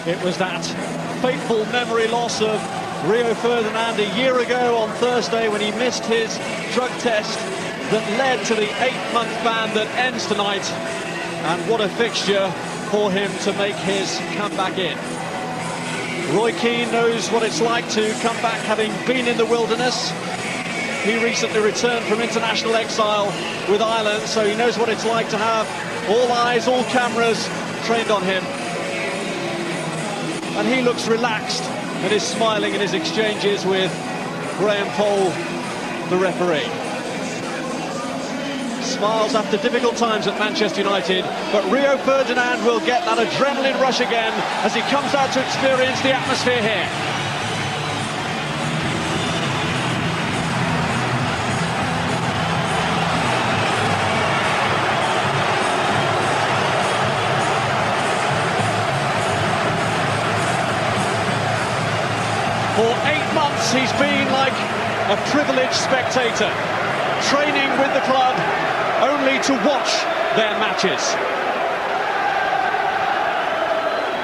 It was that fateful memory loss of Rio Ferdinand a year ago on Thursday when he missed his drug test that led to the 8-month ban that ends tonight. And what a fixture for him to make his comeback in. Roy Keane knows what it's like to come back having been in the wilderness. He recently returned from international exile with Ireland, so he knows what it's like to have all eyes, all cameras trained on him. And he looks relaxed and is smiling in his exchanges with Graham Poll, the referee. Smiles after difficult times at Manchester United, but Rio Ferdinand will get that adrenaline rush again as he comes out to experience the atmosphere here. For 8 months he's been like a privileged spectator, training with the club only to watch their matches.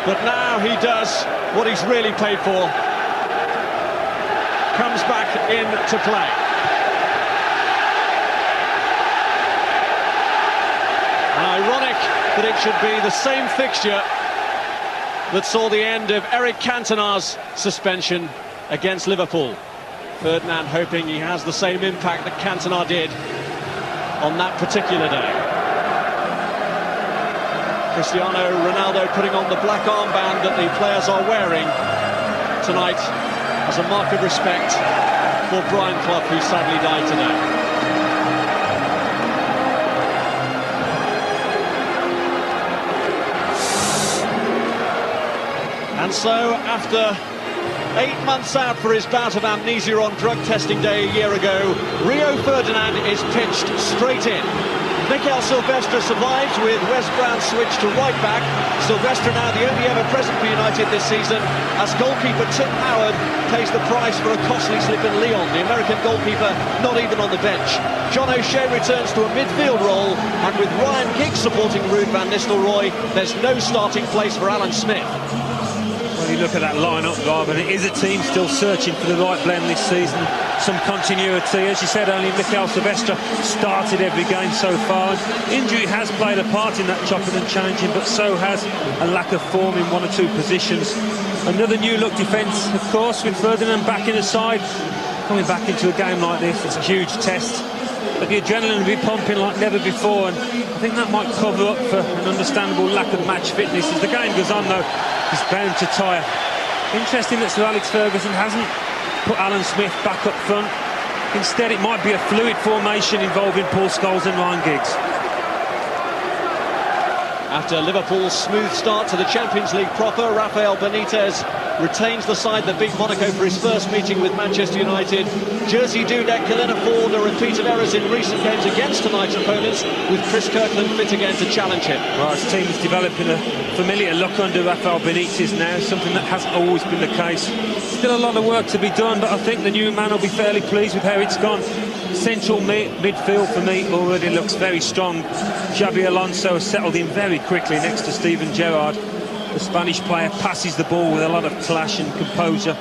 But now he does what he's really paid for, comes back into play. Ironic that it should be the same fixture that saw the end of Eric Cantona's suspension against Liverpool. Ferdinand hoping he has the same impact that Cantona did on that particular day. Cristiano Ronaldo putting on the black armband that the players are wearing tonight as a mark of respect for Brian Clough, who sadly died today. And so, after 8 months out for his bout of amnesia on drug testing day a year ago, Rio Ferdinand is pitched straight in. Mikel Silvestre survives with Wes Brown's switch to right back. Silvestre now the only ever present for United this season, as goalkeeper Tim Howard pays the price for a costly slip in Lyon. The American goalkeeper not even on the bench. John O'Shea returns to a midfield role, and with Ryan Giggs supporting Ruud van Nistelrooy, there's no starting place for Alan Smith. When you look at that lineup, Rob, and it is a team still searching for the right blend this season. Some continuity. As you said, only Mikel Silvestre started every game so far. Injury has played a part in that chopping and changing, but so has a lack of form in one or two positions. Another new look defence, of course, with Ferdinand back in the side. Coming back into a game like this, it's a huge test. But the adrenaline will be pumping like never before, and I think that might cover up for an understandable lack of match fitness. As the game goes on, though, he's bound to tire. Interesting that Sir Alex Ferguson hasn't put Alan Smith back up front. Instead, it might be a fluid formation involving Paul Scholes and Ryan Giggs. After Liverpool's smooth start to the Champions League proper, Rafael Benitez retains the side that beat Monaco for his first meeting with Manchester United. Jersey Dudek can then afford a repeat of errors in recent games against tonight's opponents, with Chris Kirkland fit again to challenge him. Well, his team is developing a familiar look under Rafael Benitez now, something that hasn't always been the case. Still a lot of work to be done, but I think the new man will be fairly pleased with how it's gone. Central midfield for me already looks very strong. Xabi Alonso has settled in very quickly next to Steven Gerrard. The Spanish player passes the ball with a lot of clash and composure,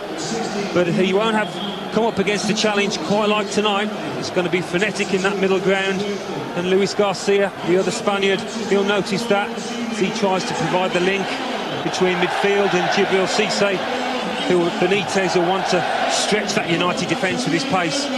but he won't have come up against a challenge quite like tonight. It's going to be frenetic in that middle ground, and Luis Garcia, the other Spaniard, he'll notice that as he tries to provide the link between midfield and Djibril Cissé, who Benitez will want to stretch that United defence with his pace.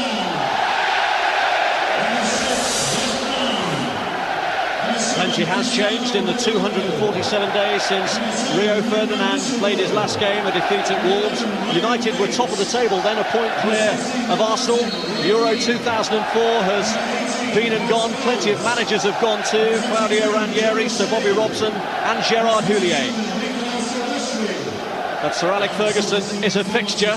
Plenty has changed in the 247 days since Rio Ferdinand played his last game, a defeat at Wolves. United were top of the table, then a point clear of Arsenal. Euro 2004 has been and gone. Plenty of managers have gone too. Claudio Ranieri, Sir Bobby Robson and Gerard Houllier. But Sir Alex Ferguson is a fixture,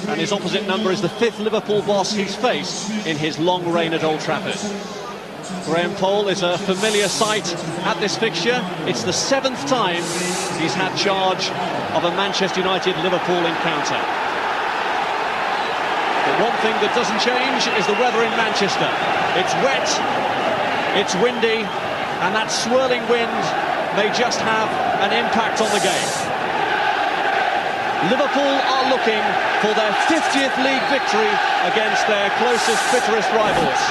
and his opposite number is the 5th Liverpool boss he's faced in his long reign at Old Trafford. Graham Poll is a familiar sight at this fixture. It's the 7th time he's had charge of a Manchester United-Liverpool encounter. But one thing that doesn't change is the weather in Manchester. It's wet, it's windy, and that swirling wind may just have an impact on the game. Liverpool are looking for their 50th league victory against their closest, bitterest rivals.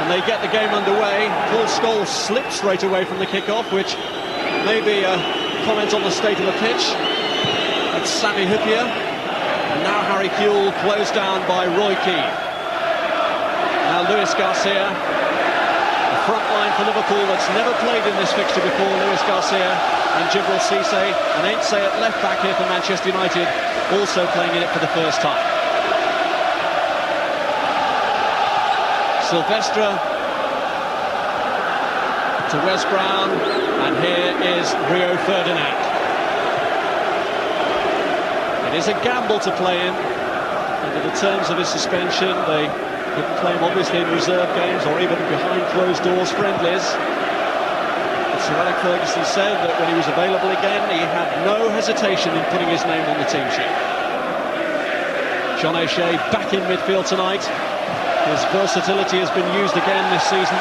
And they get the game underway. Paul Scholes slipped straight away from the kickoff, which may be a comment on the state of the pitch. That's Sami Hyypiä. And now Harry Kewell closed down by Roy Keane. Now Luis Garcia. The front line for Liverpool that's never played in this fixture before. Luis Garcia and Djibril Cissé. And Ainsley at left back here for Manchester United, also playing in it for the first time. Silvestre to Wes Brown, and here is Rio Ferdinand. It is a gamble to play him. Under the terms of his suspension, they couldn't play him obviously in reserve games or even behind closed doors friendlies. But Sir Alex Ferguson said that when he was available again, he had no hesitation in putting his name on the team sheet. John O'Shea back in midfield tonight. His versatility has been used again this season.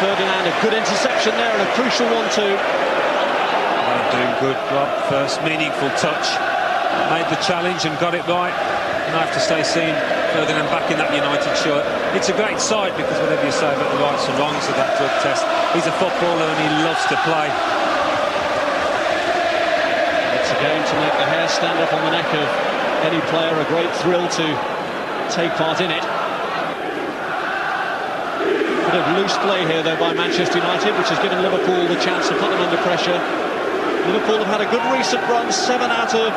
Ferdinand, a good interception there and a crucial one too. Doing good, Rob. First meaningful touch. Made the challenge and got it right. And I have to say, seeing Ferdinand back in that United shirt, it's a great sight, because whatever you say about the rights and wrongs of that drug test, he's a footballer and he loves to play. It's a game to make the hair stand up on the neck of any player. A great thrill to take part in it. Bit of loose play here though by Manchester United, which has given Liverpool the chance to put them under pressure. Liverpool have had a good recent run, 7 out of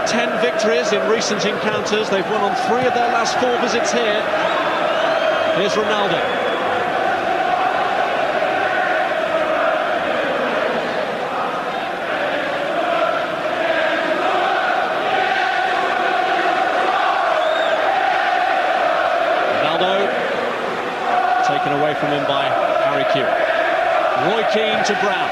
10 victories in recent encounters. They've won on 3 of their last 4 visits here. Here's Ronaldo. Taken away from him by Harry Kewell. Roy Keane to Brown.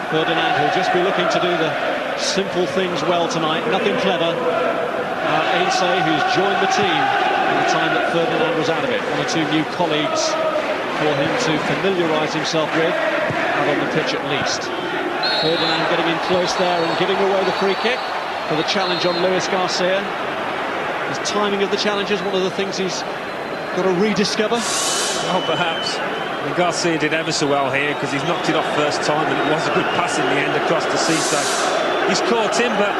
Ferdinand will just be looking to do the simple things well tonight, nothing clever. Ainsley, who's joined the team in the time that Ferdinand was out of it. 1 or 2 new colleagues for him to familiarise himself with, out on the pitch at least. Ferdinand getting in close there and giving away the free kick for the challenge on Luis Garcia. His timing of the challenge is one of the things he's got to rediscover. Well, perhaps. And Garcia did ever so well here, because he's knocked it off first time, and it was a good pass in the end across to Cissé. He's caught him, but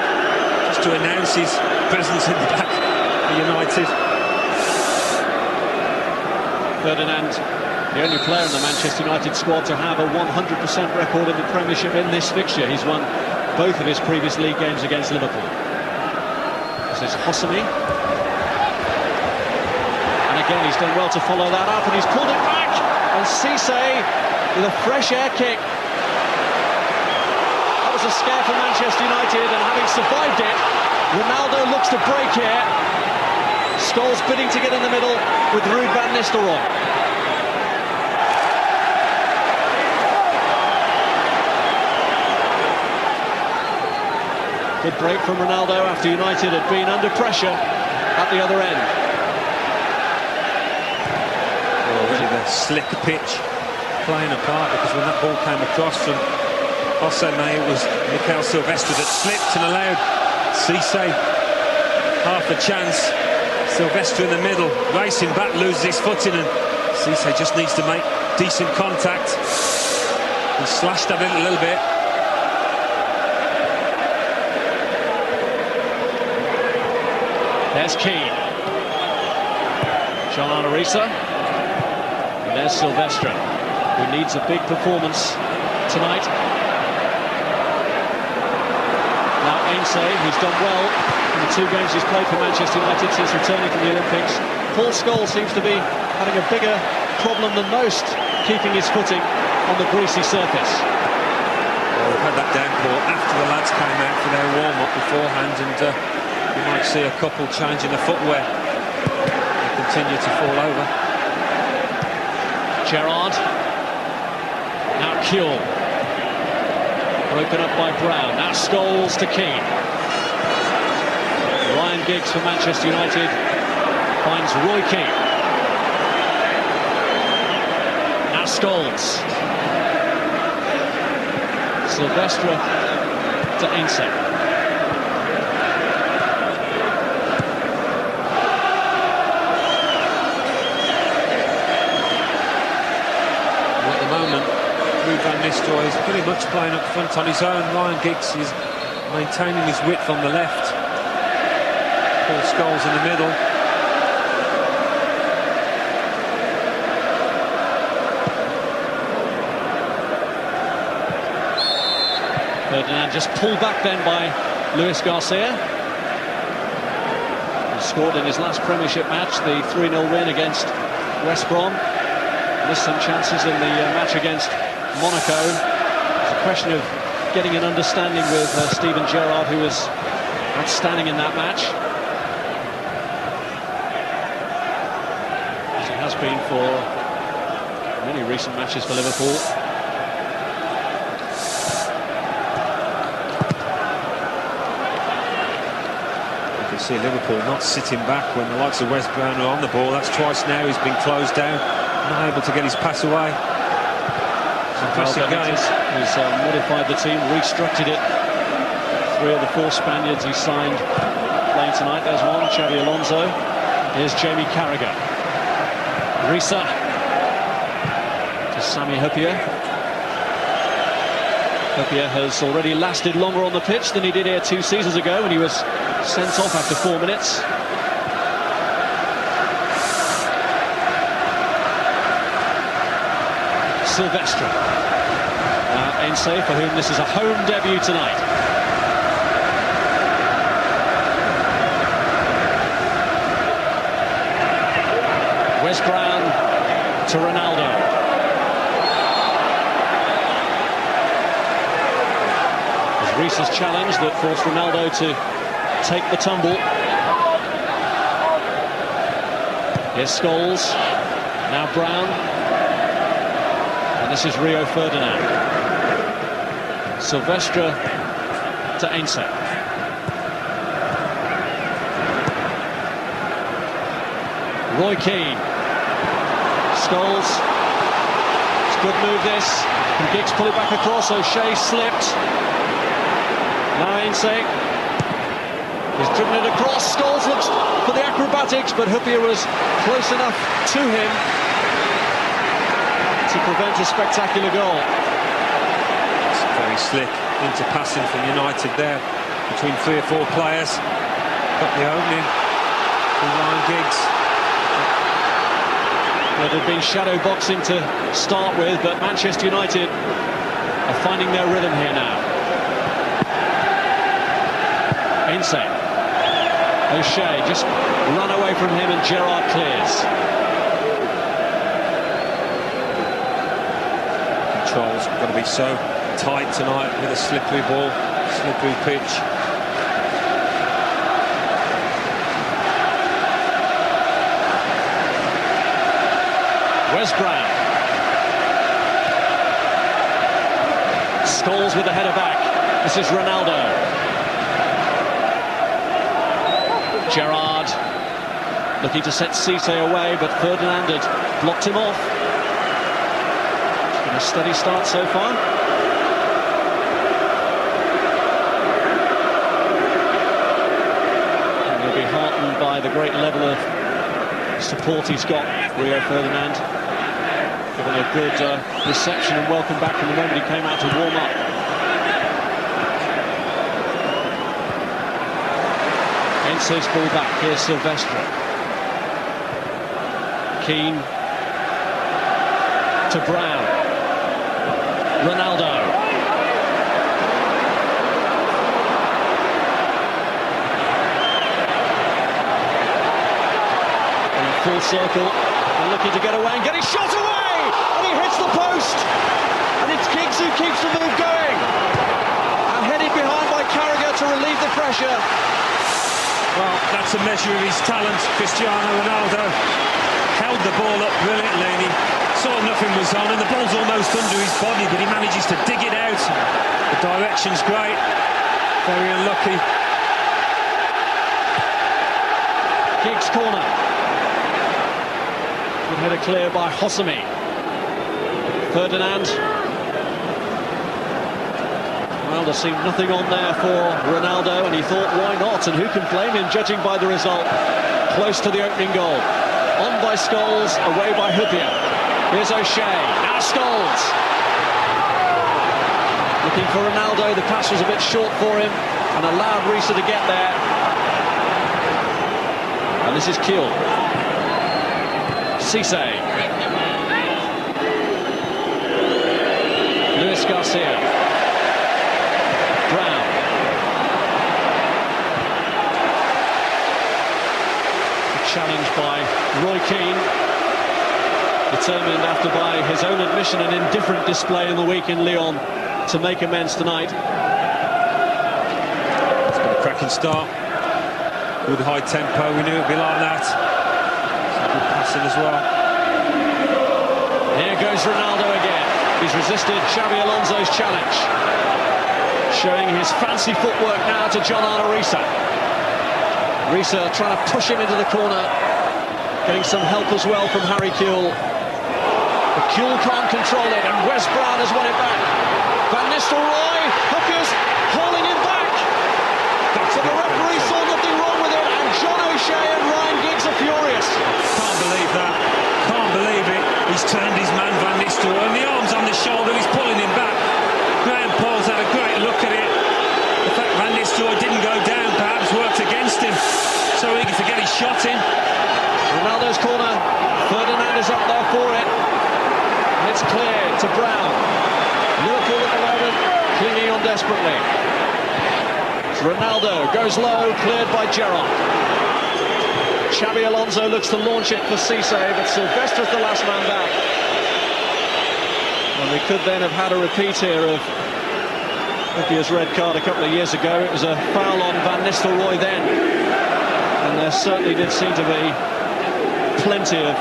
just to announce his presence in the back for United. Ferdinand, the only player in the Manchester United squad to have a 100% record in the Premiership in this fixture. He's won both of his previous league games against Liverpool. This is Hosami. Again, he's done well to follow that up, and he's pulled it back, and Cissé with a fresh air kick. That was a scare for Manchester United, and having survived it, Ronaldo looks to break here. Scholes bidding to get in the middle with Ruud van Nistelrooy. Good break from Ronaldo after United had been under pressure at the other end. The slick pitch playing a part, because when that ball came across from Hosami, it was Mikel Silvestre that slipped and allowed Cissé half a chance. Silvestre in the middle, racing back, loses his footing, and Cissé just needs to make decent contact. He slashed at it a little bit. There's Keane. John Arisa. There's Silvestre, who needs a big performance tonight. Now Ainsley, who's done well in the 2 games he's played for Manchester United since returning from the Olympics. Paul Scholes seems to be having a bigger problem than most, keeping his footing on the greasy surface. Well, we've had that downpour after the lads came out for their warm-up beforehand, and you might see a couple changing the footwear. They continue to fall over. Gerrard. Now Kewell. Broken up by Brown. Now Scholes to Keane. Ryan Giggs for Manchester United finds Roy Keane. Now Scholes. Silvestre to Ainse. At the moment, Ruud van Nistelrooy is pretty much playing up front on his own. Ryan Giggs is maintaining his width on the left. Paul Scholes in the middle. Ferdinand just pulled back then by Luis Garcia. He scored in his last Premiership match, the 3-0 win against West Brom. Missed some chances in the match against Monaco. It's a question of getting an understanding with Steven Gerrard, who was outstanding in that match, as he has been for many recent matches for Liverpool. You can see Liverpool not sitting back when the likes of West Brom are on the ball. That's twice now he's been closed down, not able to get his pass away. Fantastic games. He's modified the team, restructured it. 3 of the 4 Spaniards he signed playing tonight. There's one, Xabi Alonso. Here's Jamie Carragher. Risa to Sami Hyypiä. Hyypiä has already lasted longer on the pitch than he did here 2 seasons ago when he was sent off after 4 minutes. Silvestre. Now Ainse, for whom this is a home debut tonight. Wes Brown to Ronaldo. There's Reese's challenge that forced Ronaldo to take the tumble. Here's Scholes. Now Brown. And this is Rio Ferdinand. Silvestre to Ainse. Roy Keane. Scholes. It's a good move this. Can Giggs pull it back across? O'Shea slipped. Now Ainse. He's driven it across. Scholes looks for the acrobatics, but Hyypiä was close enough to him to prevent a spectacular goal. It's very slick into passing from United there between 3 or 4 players. Got the opening from Ryan Giggs. Well, there'd been shadow boxing to start with, but Manchester United are finding their rhythm here now. Ainse. O'Shea just run away from him and Gerrard clears. Control's got to be so tight tonight with a slippery ball, slippery pitch. Wes Brown. Scholes with the header back. This is Ronaldo. Gerrard looking to set Cisse away, but Ferdinand had blocked him off. It's been a steady start so far. And he'll be heartened by the great level of support he's got, Rio Ferdinand. Given a good reception and welcome back from the moment he came out to warm up. Ainse's ball back. Here's Silvestre. Keane to Brown. Ronaldo. In full circle, and looking to get away and get his shot away! And he hits the post! And it's Giggs who keeps the move going! And headed behind by Carragher to relieve the pressure. Well, that's a measure of his talent. Cristiano Ronaldo held the ball up brilliantly and he saw nothing was on and the ball's almost under his body, but he manages to dig it out. The direction's great. Very unlucky. Giggs corner. Good header clear by Hosami. Ferdinand. Well, there seemed nothing on there for Ronaldo, and he thought, why not? And who can blame him, judging by the result? Close to the opening goal. On by Scholes, away by Hyypiä. Here's O'Shea, now Scholes. Looking for Ronaldo, the pass was a bit short for him, and allowed Riise to get there. And this is Kiel. Cisse. Luis Garcia. Brown. A challenge by Roy Keane. Determined, after by his own admission, an indifferent display in the week in Lyon, to make amends tonight. It's got a cracking start. Good high tempo, we knew it'd be like that. Some good passing as well. Here goes Ronaldo again. He's resisted Xabi Alonso's challenge. Showing his fancy footwork now to John Arne Riise. Riise trying to push him into the corner. Getting some help as well from Harry Kewell. But Kewell can't control it, and Wes Brown has won it back. Van Nistelrooy, Hookers, hauling him back. But the referee saw nothing wrong with it, and John O'Shea and Ryan Giggs are furious. Can't believe that. Can't believe it. He's turned his man Van Nistelrooy, and the arm's on the shoulder, he's pulling him back. Graham Paul's had a great look at it. The fact Van Nistelrooy didn't go down perhaps worked against him. So eager to get his shot in. Ronaldo's corner. Ferdinand is up there for it. And it's cleared to Brown. Liverpool at the moment clinging on desperately. Ronaldo goes low, cleared by Gerrard. Xabi Alonso looks to launch it for Cisse, but Silvestra's the last man back. And we could then have had a repeat here of Hyypiä's red card a couple of years ago. It was a foul on Van Nistelrooy then. And there certainly did seem to be plenty of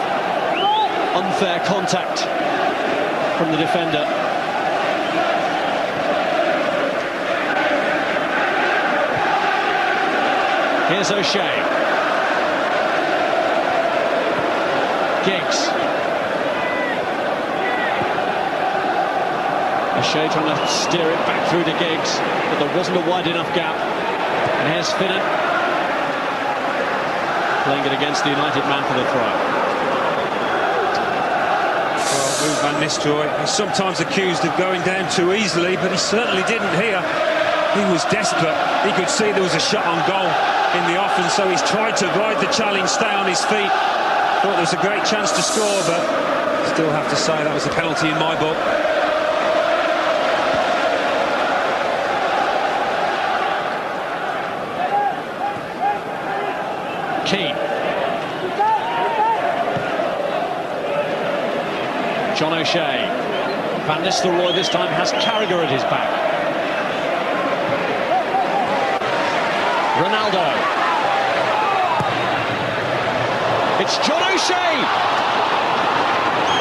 unfair contact from the defender. Here's O'Shea. Giggs. O'Shea trying to steer it back through to Giggs, but there wasn't a wide enough gap. And here's Finnan. Playing it against the United man for the throw. Well, Van Nistelrooy is sometimes accused of going down too easily, but he certainly didn't here. He was desperate. He could see there was a shot on goal in the off, and so he's tried to avoid the challenge, stay on his feet. Thought there was a great chance to score, but still have to say that was a penalty in my book. Keane. John O'Shea. Van Nistelrooy this time has Carragher at his back. Ronaldo. It's John O'Shea!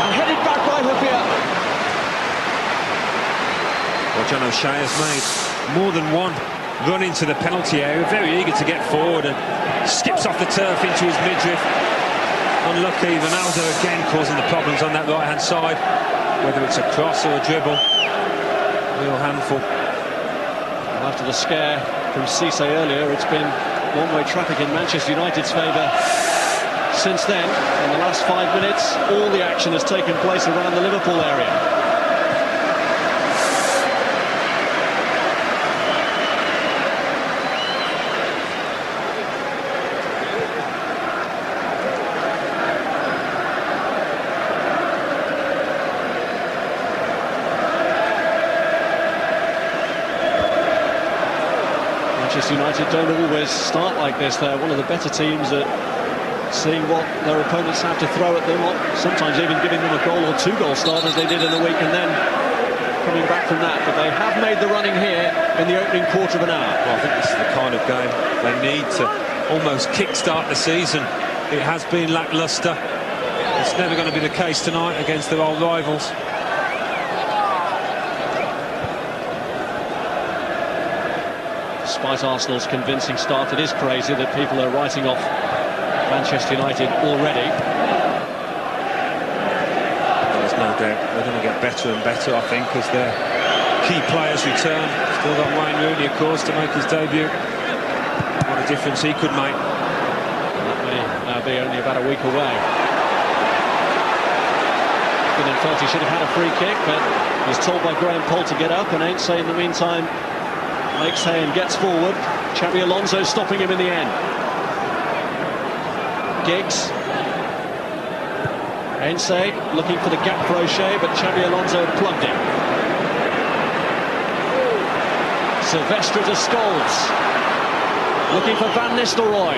And headed back by Hyypiä. Well, John O'Shea has made more than one run into the penalty area, very eager to get forward, and skips off the turf into his midriff. Unlucky. Ronaldo again causing the problems on that right-hand side, whether it's a cross or a dribble. Real handful. And after the scare from Cisse earlier, it's been one-way traffic in Manchester United's favour since then. In the last 5 minutes, all the action has taken place around the Liverpool area. Manchester United don't always start like this. They're one of the better teams at seeing what their opponents have to throw at them, sometimes even giving them a goal or 2 goal start as they did in the week, and then coming back from that. But they have made the running here in the opening quarter of an hour. Well, I think this is the kind of game they need to almost kick-start the season. It has been lacklustre. It's never going to be the case tonight against their old rivals. Despite Arsenal's convincing start, it is crazy that people are writing off Manchester United already. There's no doubt they're going to get better and better, I think, as their key players return. Still got Wayne Rooney, of course, to make his debut. What a difference he could make. That may now be only about a week away. Finnan felt he should have had a free kick, but he's told by Graham Poll to get up, and Ainsley in the meantime makes hay and gets forward. Xabi Alonso stopping him in the end. Giggs. Ainsley looking for the gap for O'Shea, but Xabi Alonso plugged him. Silvestre to Scholes. Looking for Van Nistelrooy.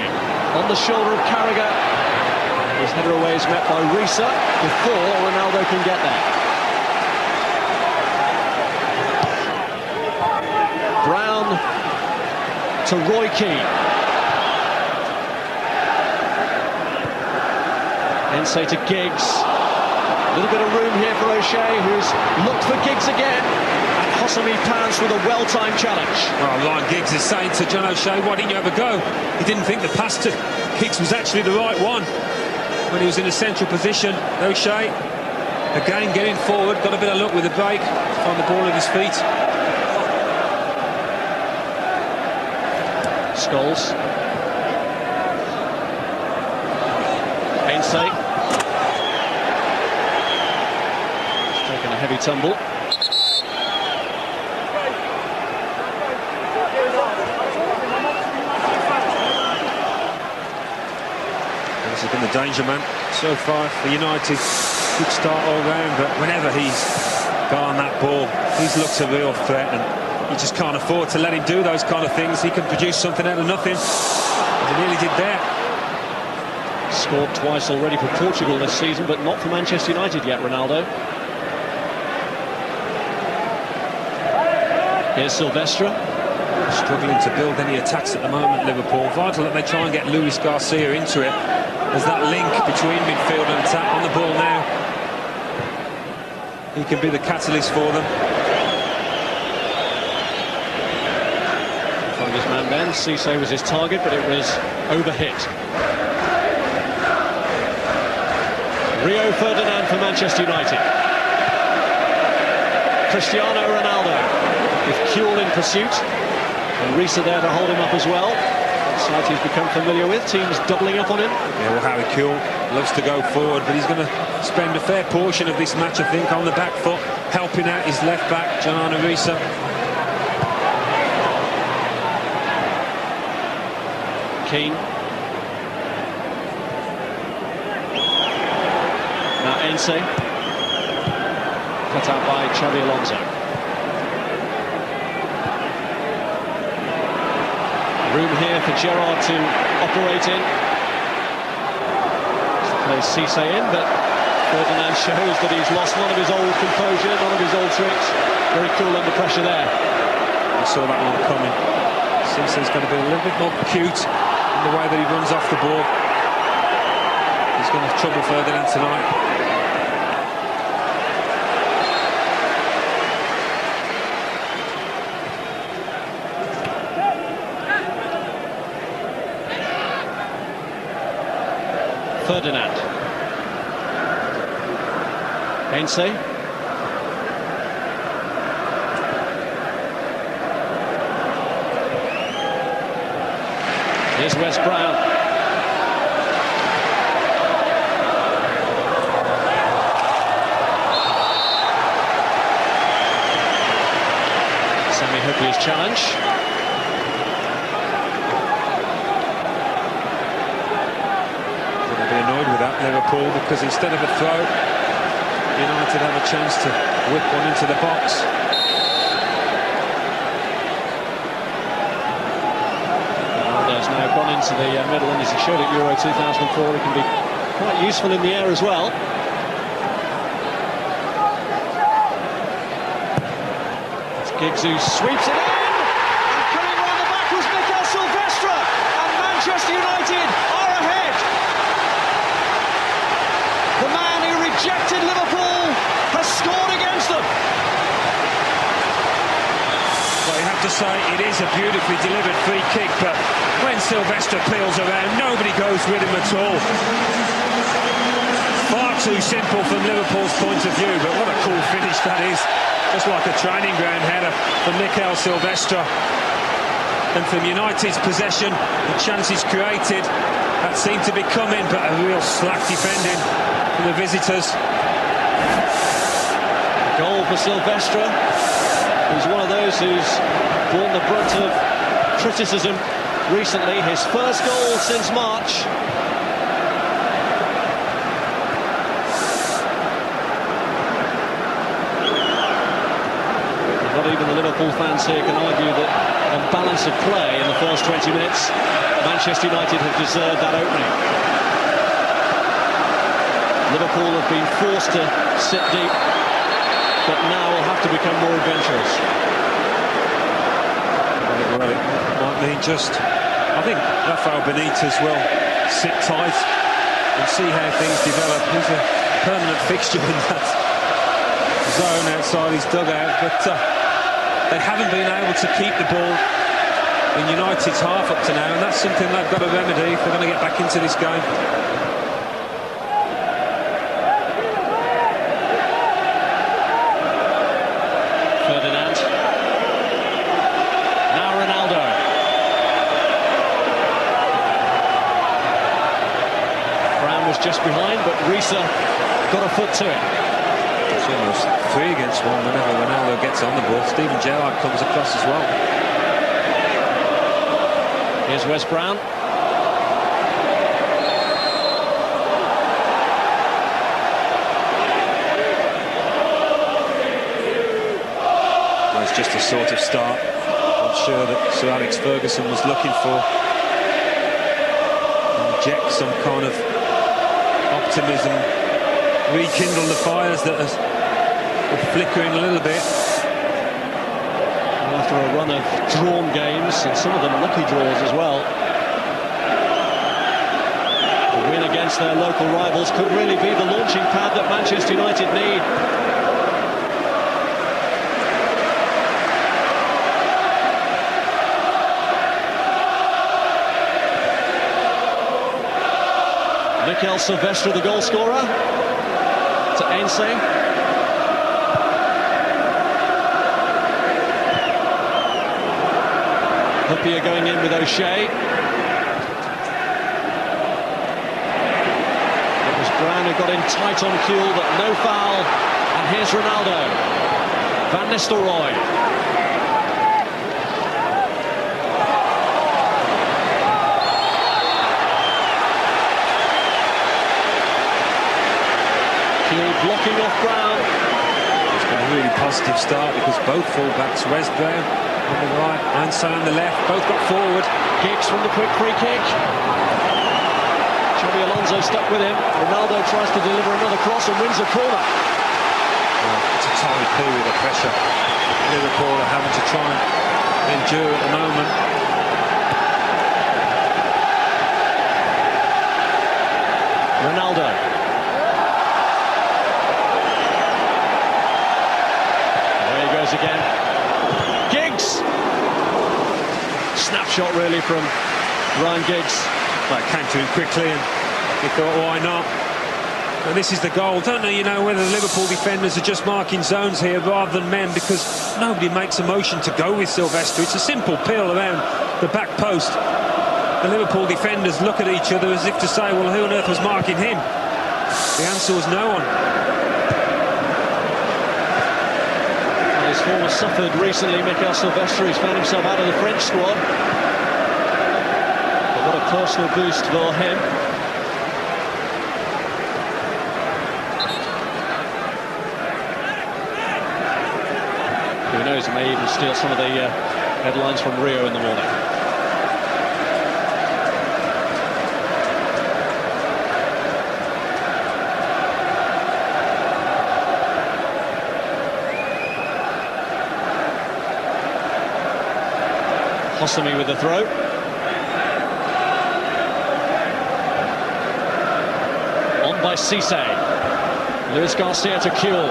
On the shoulder of Carragher. His header away is met by Risa before Ronaldo can get there. Brown to Roy Keane. Ainsley to Giggs. A little bit of room here for O'Shea, who's looked for Giggs again. And Hosami pounds with a well-timed challenge. Well, Ryan Giggs is saying to John O'Shea, why didn't you have a go? He didn't think the pass to Giggs was actually the right one. When he was in a central position, O'Shea, again getting forward, got a bit of luck with the break, found the ball at his feet. Scholes. Ainsley. He's taken a heavy tumble. This has been the danger man so far for United. Good start all round, but whenever he's got on that ball, he's looked a real threat, and you just can't afford to let him do those kind of things. He can produce something out of nothing, as he nearly did there. Scored twice already for Portugal this season, but not for Manchester United yet, Ronaldo. Here's Silvestre. Struggling to build any attacks at the moment, Liverpool. Vital that they try and get Luis Garcia into it. There's that link between midfield and attack. On the ball now, he can be the catalyst for them. Find his man then. Cisse was his target, but it was overhit. Rio Ferdinand for Manchester United. Cristiano Ronaldo with Kuhl in pursuit. And Risa there to hold him up as well. Side he's become familiar with. Teams doubling up on him. Yeah, well, Harry Kuhl loves to go forward, but he's going to spend a fair portion of this match, I think, on the back foot, helping out his left back, Gianna Risa. Keane. Now Ainsley. Cut out by Xabi Alonso. Room here for Gerrard to operate in. Plays Cisse in, but Ferdinand shows that he's lost none of his old composure, none of his old tricks. Very cool under pressure there. I saw that one coming. Cisse's going to be a little bit more cute in the way that he runs off the ball. He's going to have trouble Ferdinand tonight. Ferdinand. Ainsley. Here's Wes Brown. Semi-Hoopley's challenge. Annoyed with that, Liverpool, because instead of a throw, United have a chance to whip one into the box. Ronaldo's now gone into the middle, and as he showed at Euro 2004, he can be quite useful in the air as well. It's Giggs who sweeps it in, and coming round the back was Mikel Silvestre, and Manchester United are ahead. The man who rejected Liverpool has scored against them. Well, you have to say it is a beautifully delivered free kick, but when Silvestre peels around, nobody goes with him at all. Far too simple from Liverpool's point of view, but what a cool finish that is. Just like a training ground header from Mikel Silvestre. And from United's possession, the chances created, that seemed to be coming, but a real slack defending from the visitors. Goal for Silvestre, who's one of those who's borne the brunt of criticism recently. His first goal since March. Not even the Liverpool fans here can argue that on balance of play in the first 20 minutes, Manchester United have deserved that opening. Liverpool have been forced to sit deep, but now will have to become more adventurous. Well, it might mean just, I think Rafael Benitez will sit tight and see how things develop. He's a permanent fixture in that zone outside his dugout, but they haven't been able to keep the ball in United's half up to now, and that's something they've got to remedy if they're going to get back into this game. Ferdinand. Now Ronaldo. Brown was just behind, but Risa got a foot to it. It's almost 3 against 1 whenever Ronaldo gets on the ball. Steven Gerrard comes across as well. Here's Wes Brown. Well, it's just a sort of start I'm sure that Sir Alex Ferguson was looking for. Inject some kind of optimism, rekindle the fires that are flickering a little bit. After a run of drawn games, and some of them lucky draws as well. A win against their local rivals could really be the launching pad that Manchester United need. Mikel Silvestre, the goal scorer, to Ainsley. Huppier going in with O'Shea. It was Brown who got in tight on Kuhl, but no foul. And here's Ronaldo. Van Nistelrooy. Kuhl blocking off Brown. It's been a really positive start because both full-backs, Wes Brown on the right, Ansel on the left, both got forward. Giggs from the quick free kick. Xabi Alonso stuck with him. Ronaldo tries to deliver another cross and wins a corner. Well, it's a tight period of pressure Liverpool are having to try and endure at the moment. Ronaldo. There he goes again. Giggs! Snapshot really from Ryan Giggs. Well, it came to him quickly and he thought, why not? And this is the goal. Don't know, whether the Liverpool defenders are just marking zones here rather than men, because nobody makes a motion to go with Silvestre. It's a simple peel around the back post. The Liverpool defenders look at each other as if to say, well, who on earth was marking him? The answer was no one. His form has suffered recently, Mikel Silvestre. He's found himself out of the French squad. But what a personal boost for him. Who knows, may even steal some of the headlines from Rio in the morning. Hosami with the throw. On by Cisse. Luis Garcia to Kuhl.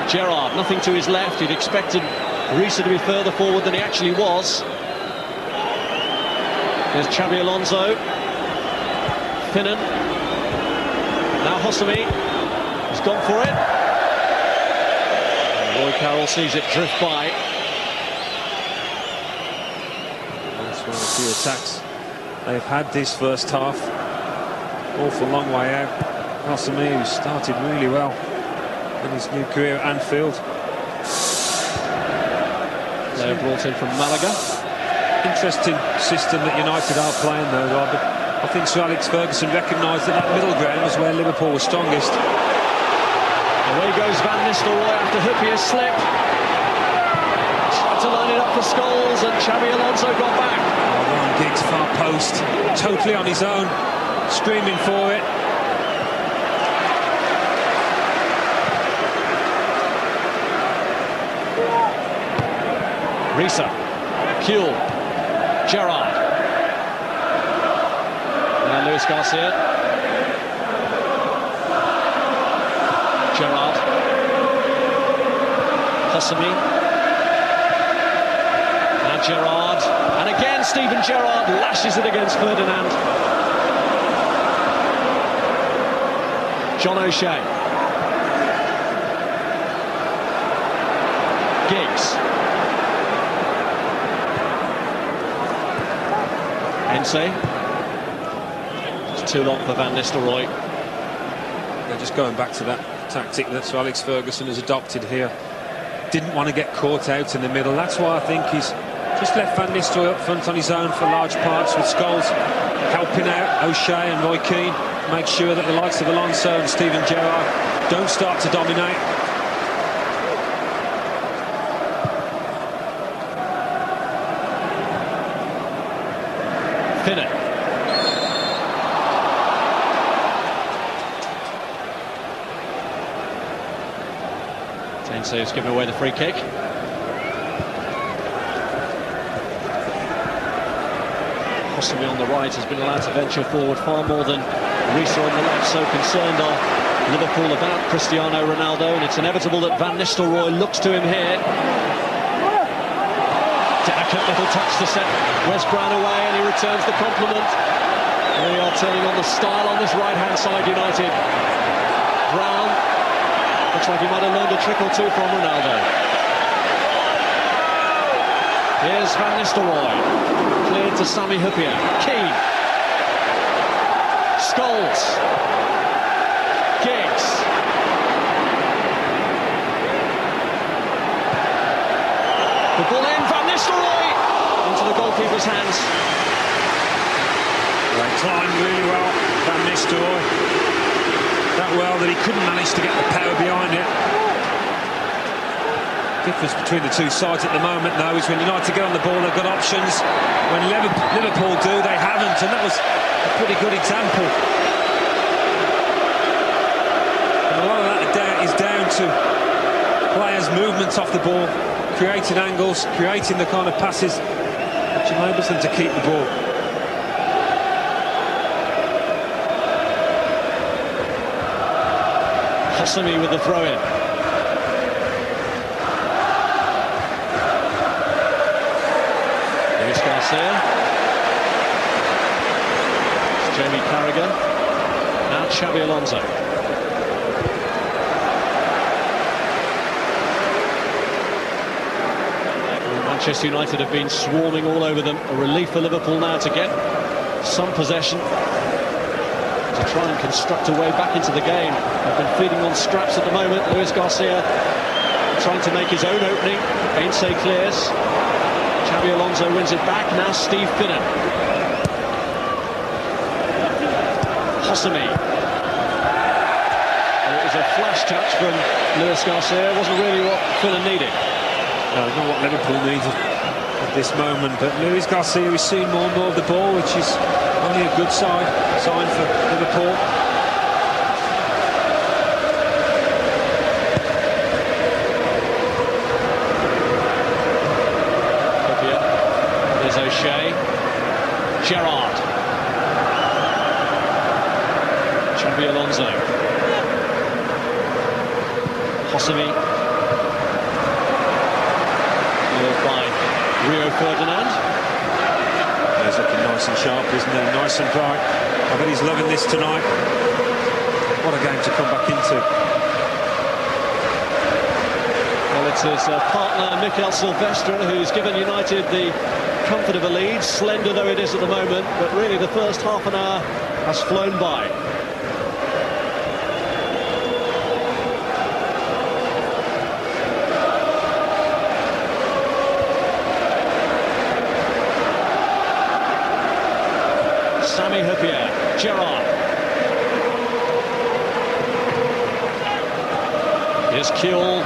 Gerrard, nothing to his left. He'd expected Risa to be further forward than he actually was. There's Xabi Alonso. Finnan. Now Hosami. He's gone for it. Roy Carroll sees it drift by. That's one of the few attacks they've had this first half. Awful long way out. Hosami, who started really well in his new career at Anfield. They're brought in from Malaga. Interesting system that United are playing though, Robert. I think Sir Alex Ferguson recognised that middle ground was where Liverpool was strongest. Away goes Van Nistelrooy after Hupier's slip. Tried to line it up for Scholes and Xabi Alonso got back. Ryan Giggs far post, totally on his own, screaming for it. Risa, Kuhl, Gerrard, and Luis Garcia. Gerrard, Hosami, and Gerrard, and again Steven Gerrard lashes it against Ferdinand. John O'Shea, Giggs. It's too long for Van Nistelrooy. They're just going back to that tactic that Sir Alex Ferguson has adopted here. Didn't want to get caught out in the middle. That's why I think he's just left Van Nistelrooy up front on his own for large parts, with Scholes helping out O'Shea and Roy Keane. Make sure that the likes of Alonso and Steven Gerrard don't start to dominate. Finnan. Tainsey's given away the free kick. Hosami on the right has been allowed to venture forward far more than Risa on the left. So concerned are Liverpool about Cristiano Ronaldo, and it's inevitable that Van Nistelrooy looks to him here. Delicate little touch to set West Brown away, and he returns the compliment. They are turning on the style on this right-hand side, United. Brown looks like he might have learned a trick or two from Ronaldo. Here's Van Nistelrooy, cleared to Sami Hyypiä. Keane, Scholes, Giggs. The ball in, Van Nistelrooy into the goalkeeper's hands. They climbed really well, Van Nistelrooy. That well that he couldn't manage to get the power behind it. Difference between the two sides at the moment, though, is when United get on the ball, they've got options. When Liverpool do, they haven't, and that was a pretty good example. And a lot of that is down to players' movements off the ball, creating angles, creating the kind of passes which enables them to keep the ball. Hosami with the throw-in. Luis Garcia. It's Jamie Carragher. Now Xabi Alonso. Manchester United have been swarming all over them. A relief for Liverpool now to get some possession, to try and construct a way back into the game. They've been feeding on scraps at the moment. Luis Garcia trying to make his own opening. Ainsay clears. Xabi Alonso wins it back. Now Steve Finnan. Hosami. Well, it was a flash touch from Luis Garcia. It wasn't really what Finnan needed. No, not what Liverpool needed at this moment, but Luis Garcia is seeing more and more of the ball, which is only a good sign for Liverpool. There's O'Shea. Gerrard. Xabi Alonso. Hosami. By Rio Ferdinand. He's looking nice and sharp, isn't he? Nice and bright. I bet he's loving this tonight. What a game to come back into. Well, It's his partner, Mikel Silvestre, who's given United the comfort of a lead, slender though it is at the moment, but really the first half an hour has flown by. Sami Hyypiä, Gerrard. Here's Kuhl.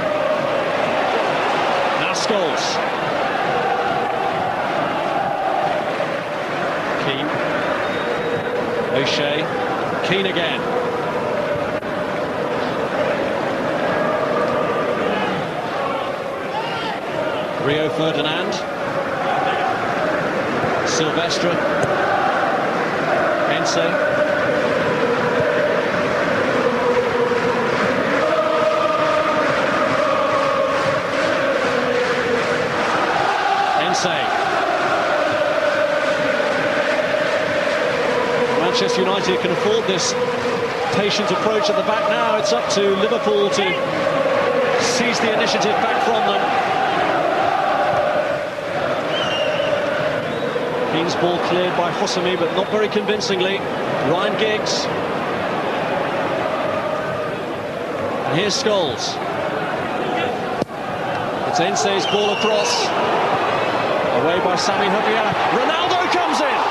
Now Scholes. Keane. O'Shea. Keane again. Rio Ferdinand. Silvestre. Ense. Manchester United can afford this patient approach at the back now. It's up to Liverpool to seize the initiative back from them. Keane's ball cleared by Hosami, but not very convincingly. Ryan Giggs. And here's Scholes. It's Ense's ball across. Away by Sami Hyypiä. Ronaldo comes in!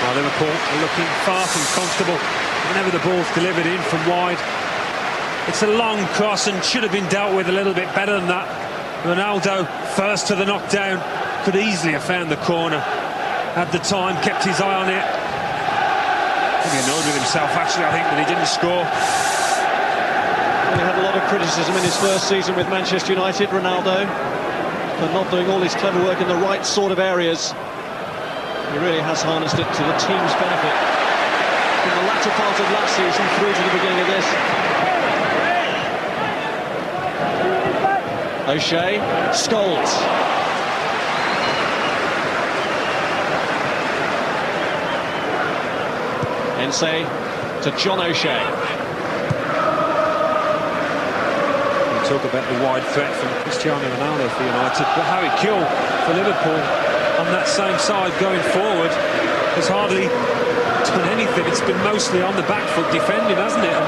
Well, Liverpool are looking far from comfortable whenever the ball's delivered in from wide. It's a long cross and should have been dealt with a little bit better than that. Ronaldo, first to the knockdown, could easily have found the corner. Had the time, kept his eye on it. Pretty annoyed with himself, actually, I think, that he didn't score. He had a lot of criticism in his first season with Manchester United, Ronaldo, for not doing all his clever work in the right sort of areas. He really has harnessed it to the team's benefit. In the latter part of last season through to the beginning of this. O'Shea, Scholes. Ense to John O'Shea. Talk about the wide threat from Cristiano Ronaldo for United, but Harry Kuhl for Liverpool on that same side going forward has hardly done anything. It's been mostly on the back foot defending, hasn't it? And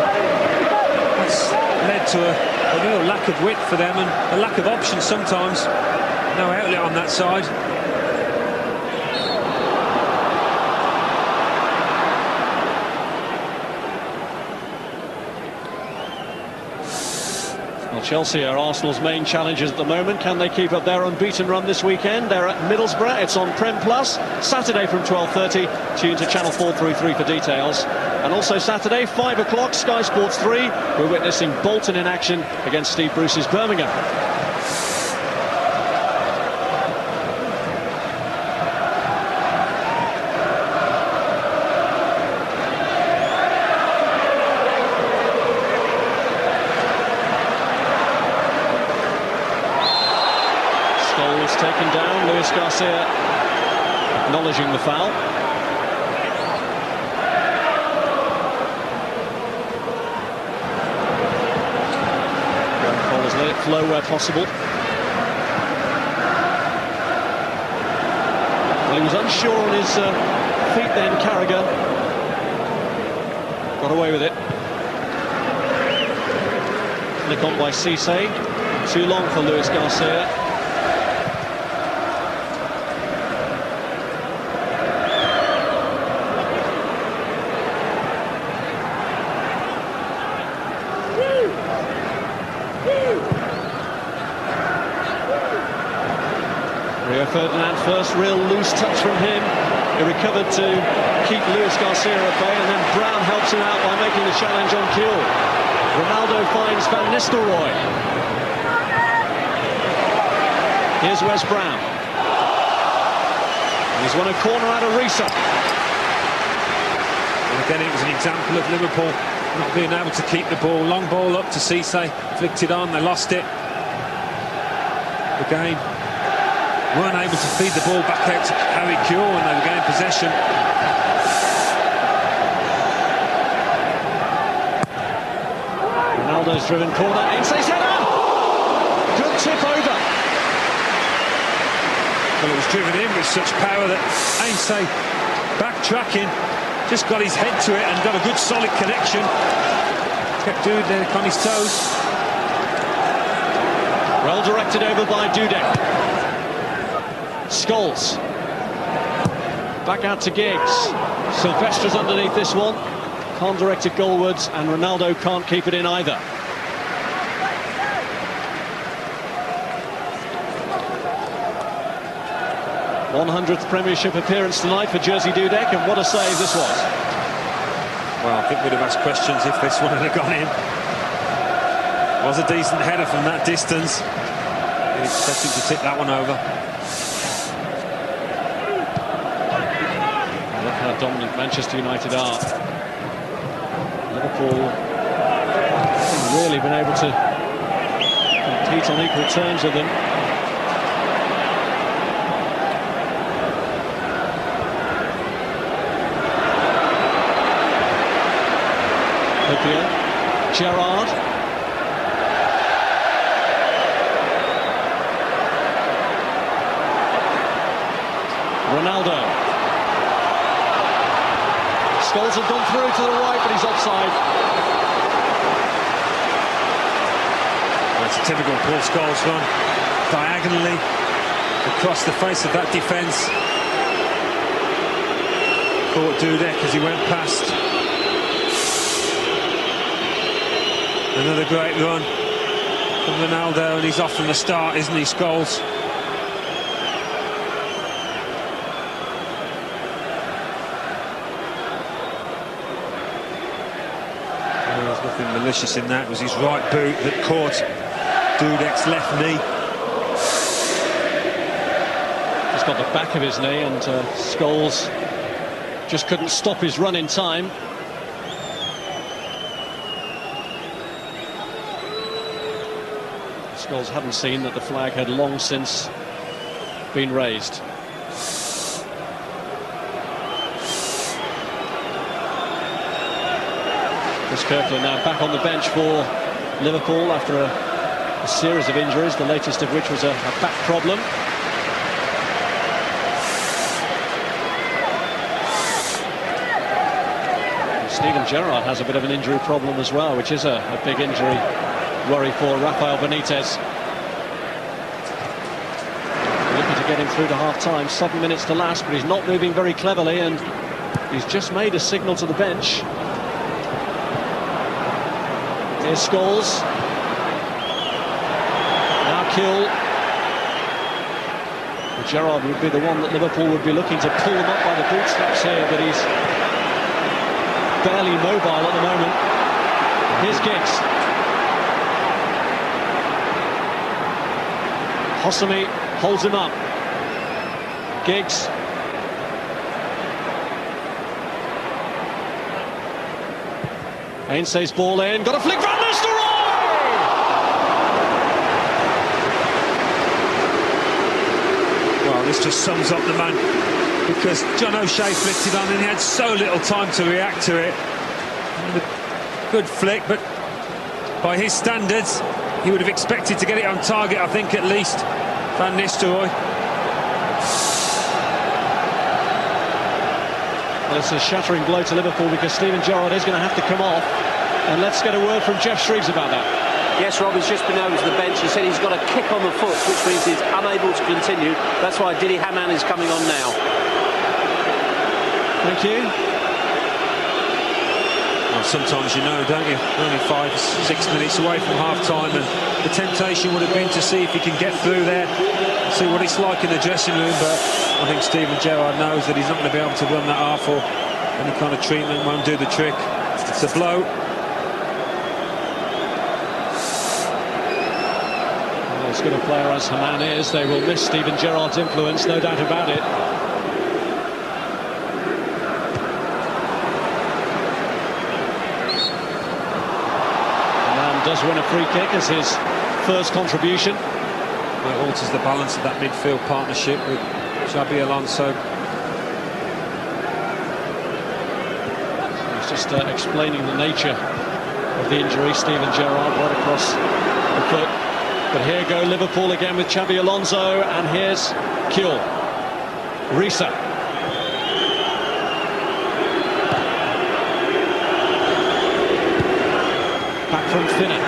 that's led to a real lack of width for them and a lack of options sometimes. No outlet on that side. Well, Chelsea are Arsenal's main challengers at the moment. Can they keep up their unbeaten run this weekend? They're at Middlesbrough. It's on Prem Plus, Saturday from 12:30. Tune to Channel 433 for details. And also Saturday, 5 o'clock, Sky Sports 3. We're witnessing Bolton in action against Steve Bruce's Birmingham. Taken down, Luis Garcia acknowledging the foul. Cole has let it flow where possible. Well, he was unsure on his feet then, Carragher. Got away with it. Flick on by Cisse. Too long for Luis Garcia. Rio Ferdinand, first real loose touch from him. He recovered to keep Luis Garcia at bay, and then Brown helps him out by making the challenge on Kuhl. Ronaldo finds Van Nistelrooy. Here's Wes Brown. And he's won a corner out of Risa. And again, it was an example of Liverpool not being able to keep the ball. Long ball up to Cisse, flicked it on, they lost it. Again, weren't able to feed the ball back out to Harry Kuhl when they were getting possession. Ronaldo's driven corner. Ainsley's header! Good tip over. Well, it was driven in with such power that Ainsley, backtracking, just got his head to it and got a good solid connection. Kept Dudek on his toes. Well directed over by Dudek. Scholes. Back out to Giggs. Silvestra's underneath this one. Can't direct it goalwards, and Ronaldo can't keep it in either. th Premiership appearance tonight for Jerzy Dudek, and what a save this was. Well, I think we'd have asked questions if this one had gone in. Was a decent header from that distance. Didn't expect him to tip that one over. Look how dominant Manchester United are. Liverpool haven't really been able to compete on equal terms with them. Gerrard. Ronaldo. Scholes have gone through to the right, but he's offside. That's a typical Paul Scholes run. Diagonally across the face of that defence. Caught Dudek as he went past. Another great run from Ronaldo, and he's off from the start, isn't he, Scholes? There's nothing malicious in that. It was his right boot that caught Dudek's left knee. Just got the back of his knee, and Scholes just couldn't stop his run in time. Scholes hadn't seen that the flag had long since been raised. Chris Kirkland now back on the bench for Liverpool after a series of injuries, the latest of which was a back problem. Steven Gerrard has a bit of an injury problem as well, which is a big injury worry for Rafael Benitez. Looking to get him through to half-time. 7 minutes to last, but he's not moving very cleverly, and he's just made a signal to the bench. Here's Scholes. Now Kill. Gerrard would be the one that Liverpool would be looking to pull him up by the bootstraps here, but he's barely mobile at the moment. Here's Giggs. Hosami holds him up. Giggs. Ainsley's ball in. Got a flick Van Nistelrooy! Well, this just sums up the man, because John O'Shea flicked it on and he had so little time to react to it. Good flick, but by his standards, he would have expected to get it on target, I think, at least. Van Nistelrooy. Well, it's a shattering blow to Liverpool, because Steven Gerrard is going to have to come off. And let's get a word from Jeff Shreeves about that. Yes, Rob, he's just been over to the bench. He said he's got a kick on the foot, which means he's unable to continue. That's why Didi Hamann is coming on now. Thank you. Well, sometimes you know, don't you? Only 5-6 minutes away from half-time, and the temptation would have been to see if he can get through there, see what it's like in the dressing room, but I think Steven Gerrard knows that he's not going to be able to run that half, or any kind of treatment won't do the trick. It's a blow. Well, as good a player as Hamann is, they will miss Steven Gerrard's influence, no doubt about it. Does win a free kick as his first contribution. It alters the balance of that midfield partnership with Xabi Alonso. He's just explaining the nature of the injury. Steven Gerrard right across the foot. But here go Liverpool again with Xabi Alonso, and here's Kuhl. Risa. Back from Finnan.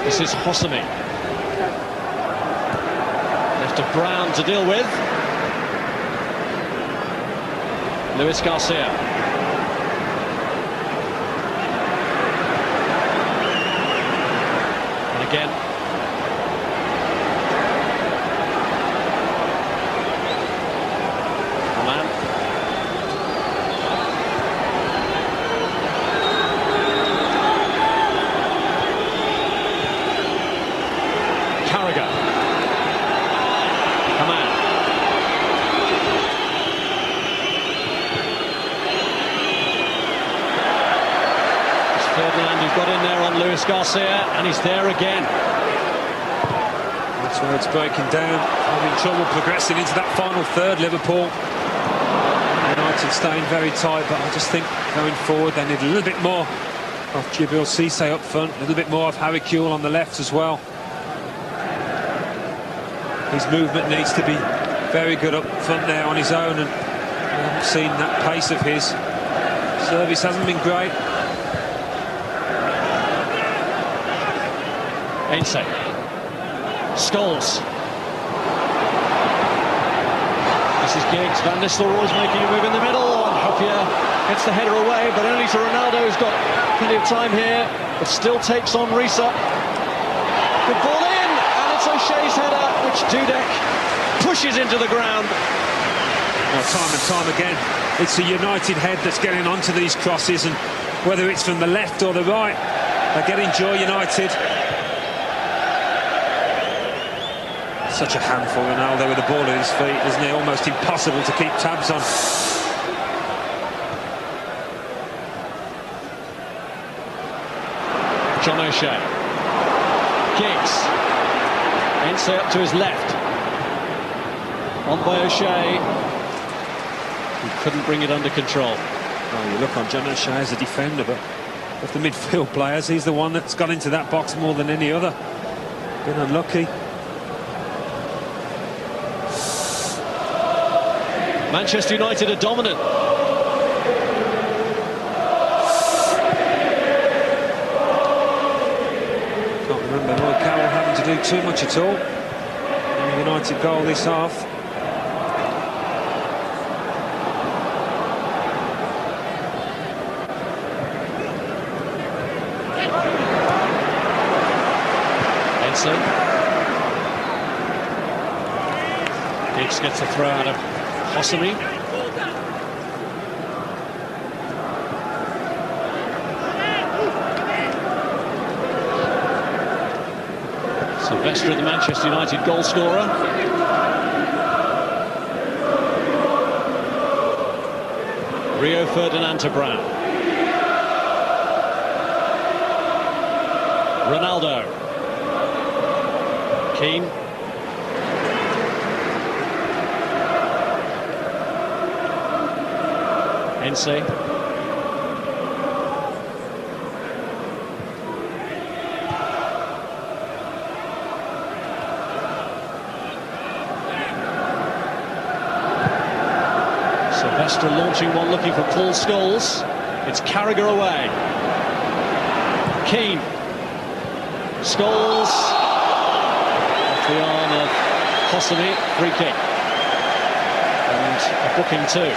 This is Hosami. Left to Brown to deal with. Luis Garcia. And again. Coman. Carragher. Coman. Ferdinand, who got in there on Luis Garcia, and he's there again. That's where it's breaking down. Having trouble progressing into that final third, Liverpool. United staying very tight, but I just think going forward they need a little bit more of Djibril Cissé up front, a little bit more of Harry Kuhl on the left as well. His movement needs to be very good up front there on his own, and we haven't seen that pace of his. Service hasn't been great. Ainsley. Scholes. This is Giggs. Van Nistelrooy's making a move in the middle, and Hopia gets the header away, but only to Ronaldo, who's got plenty of time here, but still takes on Risa. Good ball in, and it's O'Shea's header, which Dudek pushes into the ground. Well, time and time again, it's a United head that's getting onto these crosses, and whether it's from the left or the right, they're getting joy, United. Such a handful, Ronaldo, with the ball at his feet, isn't it? Almost impossible to keep tabs on. John O'Shea. Giggs. Ainsley up to his left. On by O'Shea. He couldn't bring it under control. Well, you look on John O'Shea as a defender, but of the midfield players, he's the one that's got into that box more than any other. Been unlucky. Manchester United are dominant. Can't remember Lloyd Carroll having to do too much at all in the United goal this half. Edson. Giggs gets a throw out of Hosami. Sylvester, the Manchester United goal scorer. Rio Ferdinand to Brown. Ronaldo. Keane. Ainsley. Sylvester launching one, looking for Paul Scholes. It's Carragher away. Keane. Scholes. Off the arm of Hosami. Free kick. And a booking too.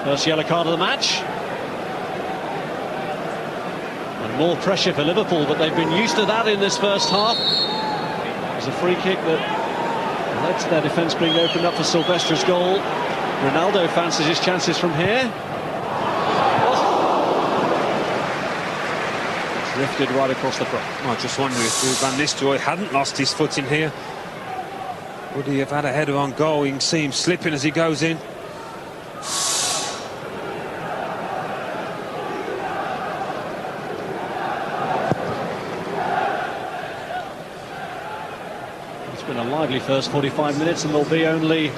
First yellow card of the match. And more pressure for Liverpool, but they've been used to that in this first half. It was a free kick that led to their defence being opened up for Sylvester's goal. Ronaldo fancies his chances from here. Drifted right across the front. I just wonder if Van Nistelrooy hadn't lost his foot in here, would he have had a header on goal? You can see him slipping as he goes in. a lively first 45 minutes, and there'll be only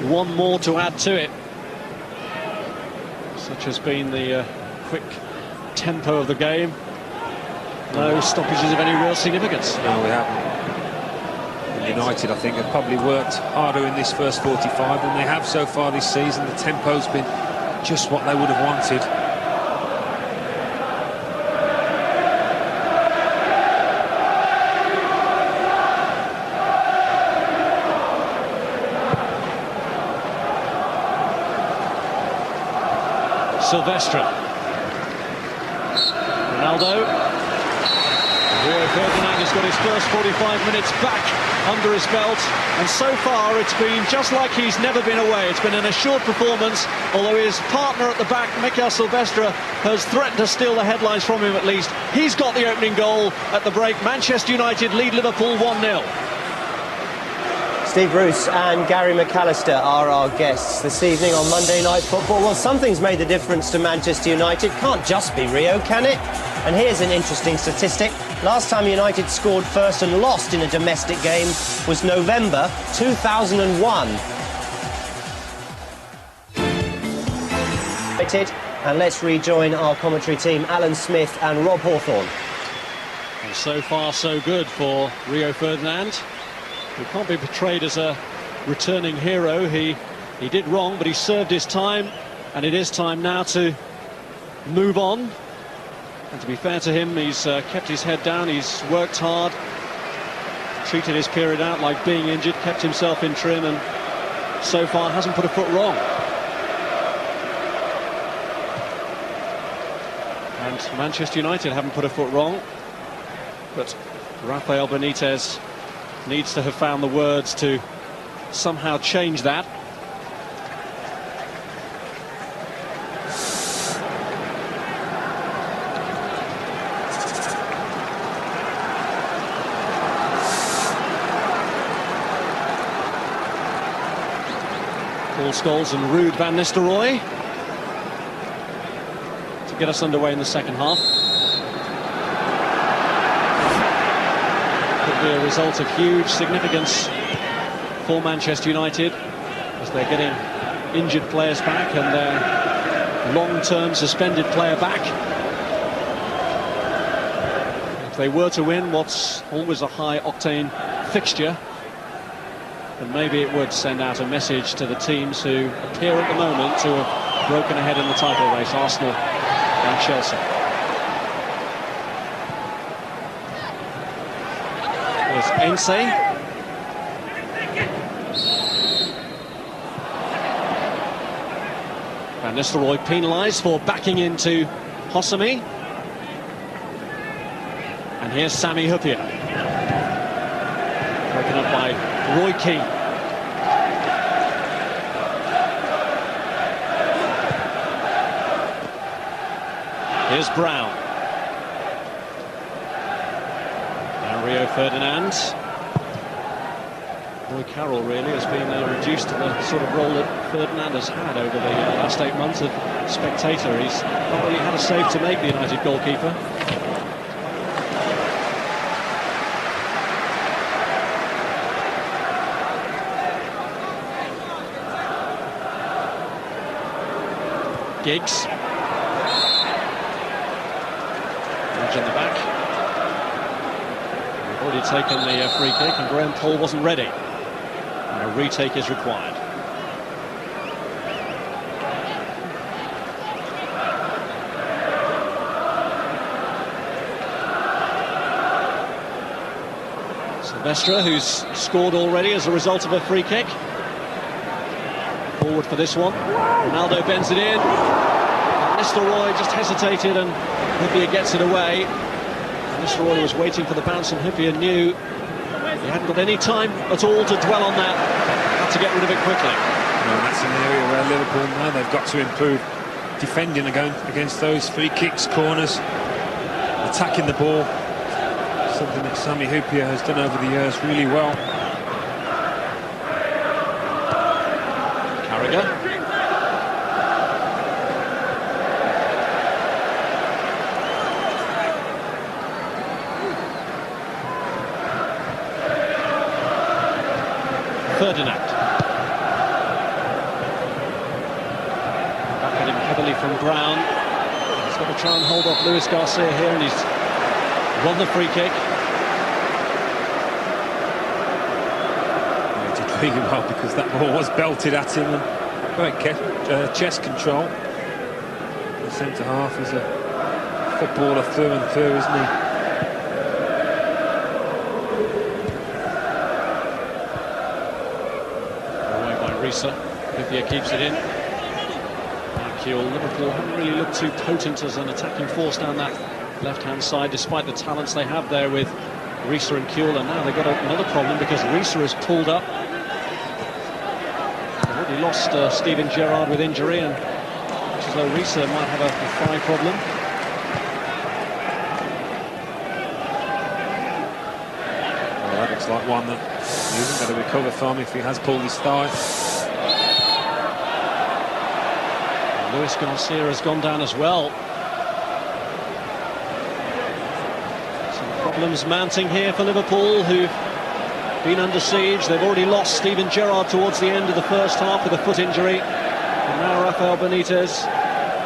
one more to add to it. Such has been the quick tempo of the game. No stoppages of any real significance. No, we haven't. United, I think, have probably worked harder in this first 45 than they have so far this season. The tempo's been just what they would have wanted. Silvestre. Ronaldo. Rio Ferdinand has got his first 45 minutes back under his belt, and so far it's been just like he's never been away. It's been an assured performance, although his partner at the back, Mikel Silvestre, has threatened to steal the headlines from him at least. He's got the opening goal at the break. Manchester United lead Liverpool 1-0. Steve Bruce and Gary McAllister are our guests this evening on Monday Night Football. Well, something's made the difference to Manchester United. Can't just be Rio, can it? And here's an interesting statistic. Last time United scored first and lost in a domestic game was November 2001. And let's rejoin our commentary team, Alan Smith and Rob Hawthorne. And so far so good for Rio Ferdinand, who can't be portrayed as a returning hero. He did wrong, but he served his time, and it is time now to move on. And to be fair to him, he's kept his head down, he's worked hard, treated his period out like being injured, kept himself in trim, and so far hasn't put a foot wrong. And Manchester United haven't put a foot wrong, but Rafael Benitez needs to have found the words to somehow change that. Paul Scholes and Ruud van Nistelrooy to get us underway in the second half. Could be a result of huge significance for Manchester United as they're getting injured players back and their long-term suspended player back. If they were to win what's always a high-octane fixture, and maybe it would send out a message to the teams who appear at the moment to have broken ahead in the title race, Arsenal and Chelsea. There's Ainse. Van Nistelrooy penalised for backing into Hosami. And here's Sami Hyypiä. Broken up by Roy Keane. Here's Brown. Now Rio Ferdinand. Roy Carroll really has been reduced to the sort of role that Ferdinand has had over the last 8 months of spectator. He's not really had a save to make, the United goalkeeper. Giggs. Edge in the back. We've already taken the free kick, and Graham Poll wasn't ready. And a retake is required. Silvestre, who's scored already as a result of a free kick. Forward for this one. Ronaldo bends it in. Nistelrooy just hesitated, and Hyypiä gets it away. Nistelrooy was waiting for the bounce, and Hyypiä knew he hadn't got any time at all to dwell on that. Had to get rid of it quickly. Well, that's an area where Liverpool now they've got to improve defending against those free kicks, corners, attacking the ball. Something that Sami Hyypiä has done over the years really well. Carragher. Ferdinand. Back at him heavily from Brown. He's got to try and hold off Luis Garcia here, and he's won the free kick. He did really well because that ball was belted at him, and great chest control. The centre half is a footballer through and through, isn't he? Away by Risa. Hippier keeps it in. Liverpool haven't really looked too potent as an attacking force down that left-hand side, despite the talents they have there with Risa and Kuehl. And now they've got another problem because Risa is pulled up. They've already lost Steven Gerrard with injury, and looks as though Risa might have a thigh problem. Well, that looks like one that he isn't going to recover from if he has pulled his thigh. Luis Garcia has gone down as well. Some problems mounting here for Liverpool, who've been under siege. They've already lost Steven Gerrard towards the end of the first half with a foot injury. And now Rafael Benitez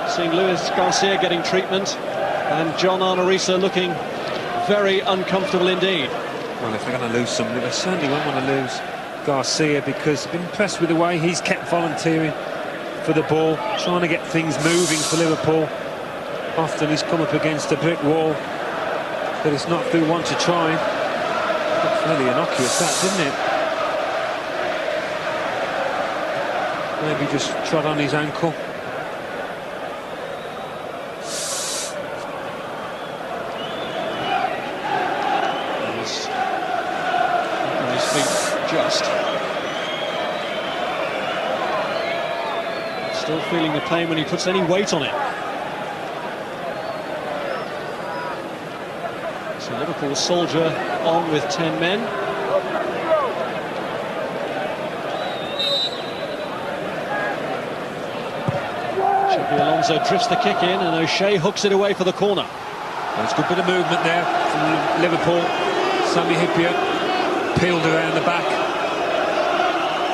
seeing Luis Garcia getting treatment, and John Arne Riise looking very uncomfortable indeed. Well, if they're going to lose somebody, they certainly won't want to lose Garcia, because I've been impressed with the way he's kept volunteering for the ball, trying to get things moving for Liverpool. Often he's come up against a brick wall, but it's not through one to try. Looked fairly innocuous, that, didn't it? Maybe just trod on his ankle. He's on his feet just. Still feeling the pain when he puts any weight on it. So Liverpool soldier on with 10 men. Xabi Alonso drifts the kick in, and O'Shea hooks it away for the corner. There's a good bit of movement there from Liverpool. Sami Hyypiä peeled around the back,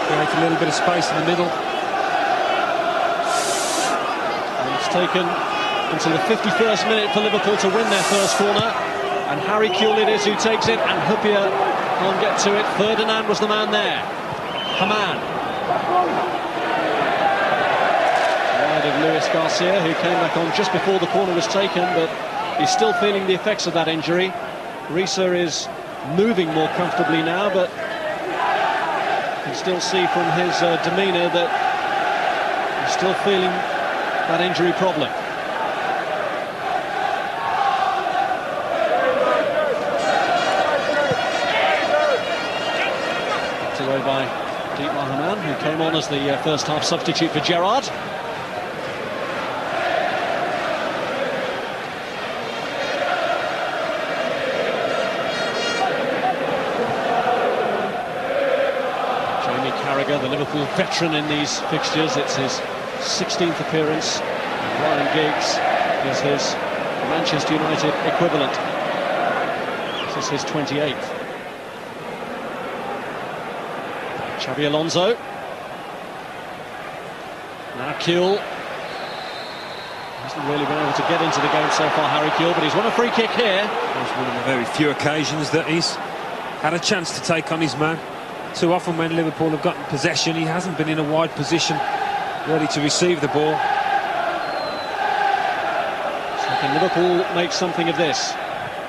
create a little bit of space in the middle. Taken until the 51st minute for Liverpool to win their first corner, and Harry Kuehl it is who takes it, and Hyypiä can't get to it. Ferdinand was the man there. Hamann wide of Luis Garcia, who came back on just before the corner was taken, but he's still feeling the effects of that injury. Risa is moving more comfortably now, but you can still see from his demeanour that he's still feeling that injury problem. Knocked away by Dietmar Hamann, who came on as the first half substitute for Gerrard. Jamie Carragher, the Liverpool veteran in these fixtures, it's his 16th appearance. Ryan Giggs is his Manchester United equivalent. This is his 28th. Xabi Alonso. Now Kuehl. Hasn't really been able to get into the game so far, Harry Kuehl, but he's won a free kick here. It's one of the very few occasions that he's had a chance to take on his man. Too often when Liverpool have gotten possession, he hasn't been in a wide position, ready to receive the ball. So can Liverpool make something of this?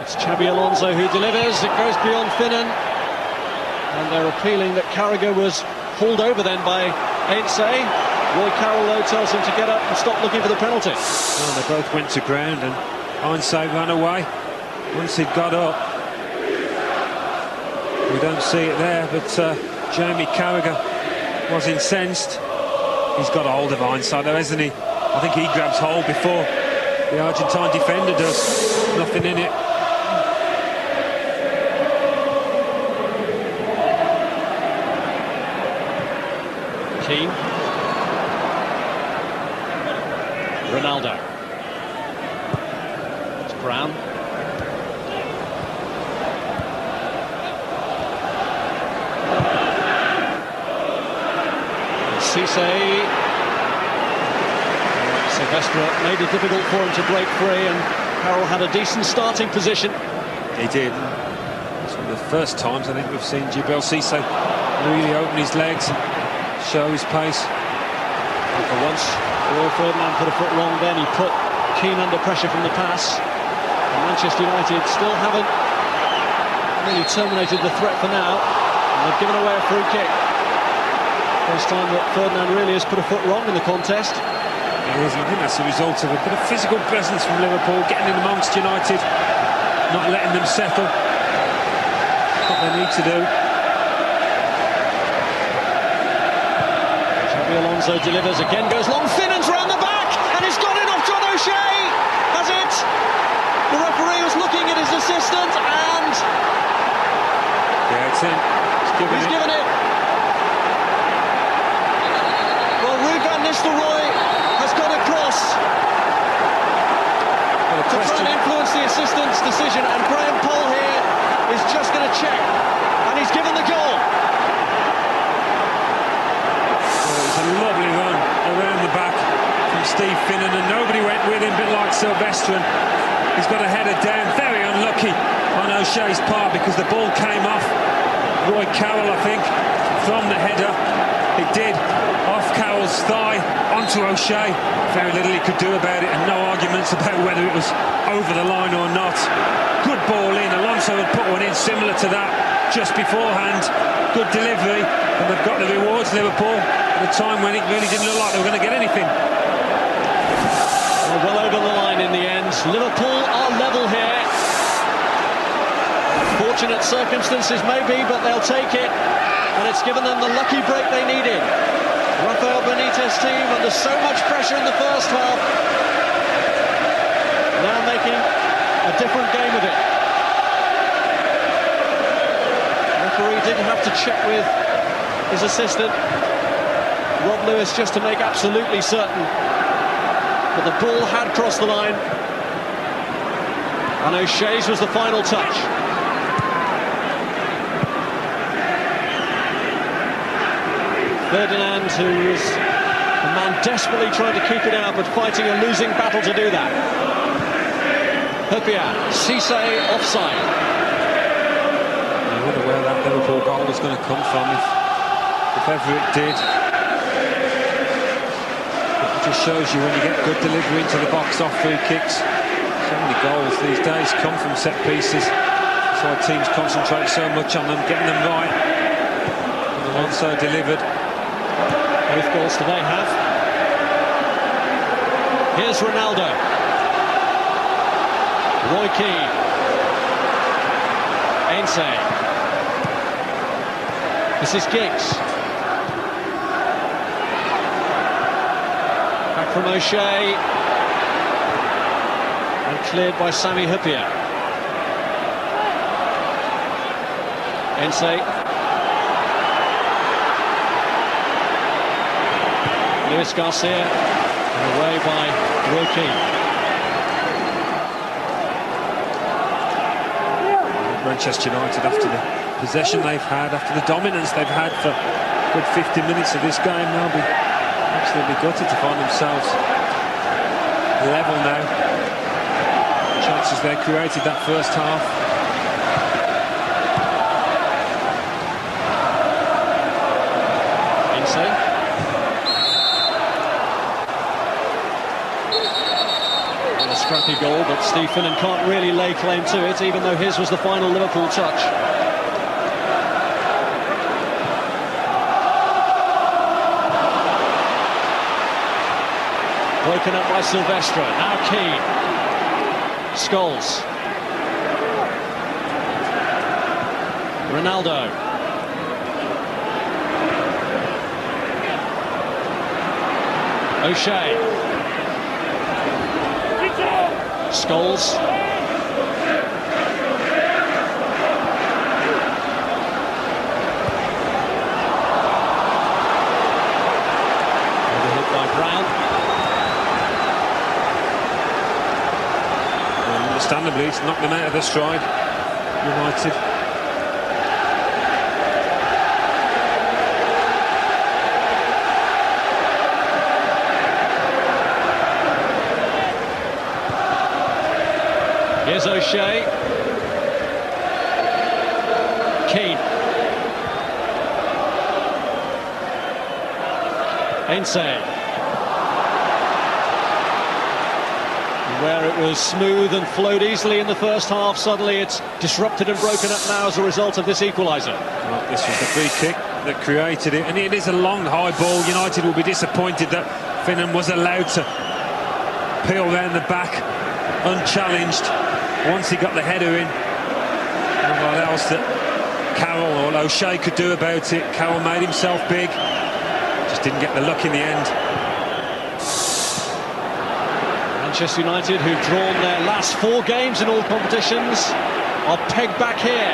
It's Xabi Alonso who delivers. It goes beyond Finnan, and they're appealing that Carragher was hauled over then by Heinze. Roy Carroll though tells him to get up and stop looking for the penalty. Well, they both went to ground, and Heinze ran away once he'd got up. We don't see it there, but Jamie Carragher was incensed. He's got a hold of Heinze though, hasn't he? I think he grabs hold before the Argentine defender does. Nothing in it. Keane. Ronaldo. It's Brown. Cisse. Silvestre made it difficult for him to break free, and Carroll had a decent starting position. He did. It's one of the first times I think we've seen Djibril Cisse really open his legs and show his pace. And for once, Rio Ferdinand put a foot wrong then. He put Keane under pressure from the pass. And Manchester United still haven't really terminated the threat for now. And they've given away a free kick. First time that Ferdinand really has put a foot wrong in the contest. It is, I think that's a result of a bit of physical presence from Liverpool, getting in amongst United, not letting them settle. What they need to do. Xabi Alonso delivers, again goes long, Finnan's round the back, and he's got it off John O'Shea. Has it? The referee was looking at his assistant, and Yeah, it's in. he's given it. Well, Ruud van Nistelrooy has got across to try and influence the assistant's decision, and Graham Poll here is just going to check, and he's given the goal. It's a lovely run around the back from Steve Finnan, and nobody went with him but like Silvestre. He's got a header down, very unlucky on O'Shea's part because the ball came off Roy Carroll, I think, from the header. It did, off Carroll's thigh onto O'Shea. Very little he could do about it, and no arguments about whether it was over the line or not. Good ball in. Alonso had put one in similar to that just beforehand. Good delivery, and they've got the rewards, Liverpool, at a time when it really didn't look like they were going to get anything. Well over the line in the end. Liverpool are level here. Fortunate circumstances maybe, but they'll take it, and it's given them the lucky break they needed. Rafael Benitez team under so much pressure in the first half, now making a different game of it. The referee didn't have to check with his assistant, Rob Lewis, just to make absolutely certain, but the ball had crossed the line, and O'Shea's was the final touch. Ferdinand, who is a man desperately trying to keep it out, but fighting a losing battle to do that. Hupia, Cisse offside. I wonder where that Liverpool goal was going to come from, if ever it did. It just shows you when you get good delivery into the box off free kicks. So many goals these days come from set pieces. That's why teams concentrate so much on them, getting them right. And Alonso delivered. Both goals today have. Here's Ronaldo. Roy Keane. Ainse. This is Giggs. Back from O'Shea. And cleared by Sami Hupia. Ainse. Luis Garcia, and away by Roy Keane. Manchester United, after the possession they've had, after the dominance they've had for a good 50 minutes of this game, they'll be absolutely gutted to find themselves level now. Chances they created that first half. Ainse. Scrappy goal, but Steve Finnan can't really lay claim to it, even though his was the final Liverpool touch. Broken up by Silvestre, now Keane. Scholes. Ronaldo. O'Shea. Scholes. Overlooked by Brown. Well, understandably, it's knocked them out of their stride, United. Here's O'Shea. Keane. Ainsley. Where it was smooth and flowed easily in the first half, suddenly it's disrupted and broken up now as a result of this equaliser. Well, this was the free kick that created it, and it is a long high ball. United will be disappointed that Finnan was allowed to peel round the back unchallenged once he got the header in. And what else that Carroll or O'Shea could do about it? Carroll made himself big, just didn't get the luck in the end. Manchester United, who've drawn their last 4 games in all competitions, are pegged back here.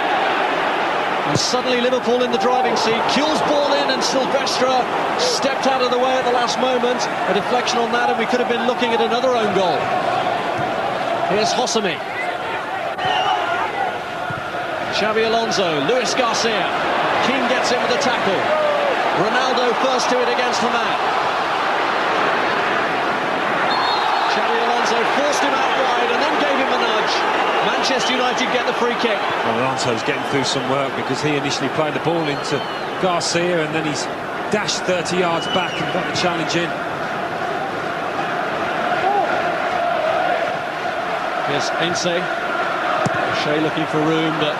And suddenly Liverpool in the driving seat. Kuhl's ball in and Silvestre stepped out of the way at the last moment. A deflection on that and we could have been looking at another own goal. Here's Hosami. Xabi Alonso, Luis Garcia. Keane gets in with a tackle. Ronaldo first to it against the man. Xabi Alonso forced him out wide and then gave him a nudge. Manchester United get the free kick. Well, Alonso's getting through some work because he initially played the ball into Garcia and then he's dashed 30 yards back and got the challenge in. Here's Ainsley. O'Shea looking for room, but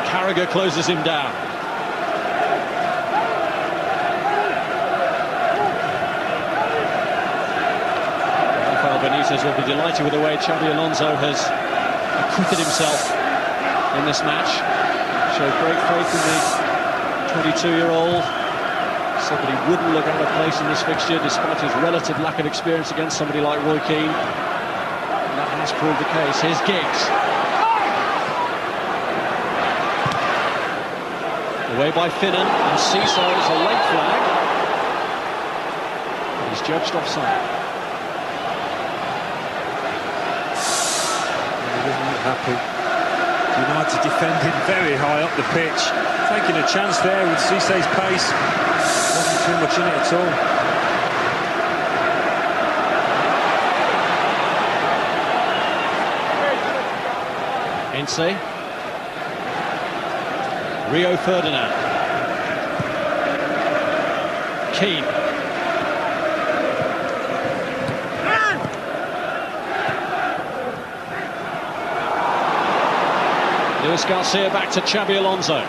Carragher closes him down. Benitez will be delighted with the way Xabi Alonso has acquitted himself in this match. Showed great faith in the 22-year-old. Said that he wouldn't look out of place in this fixture despite his relative lack of experience against somebody like Roy Keane. And that has proved the case. Here's Giggs. Away by Finnan, and Cisse is a late flag. He's judged offside. Happy. United defending very high up the pitch, taking a chance there with Cisse's pace. Wasn't too much in it at all. Ainsley. Rio Ferdinand. Keane. Luis Garcia back to Xabi Alonso.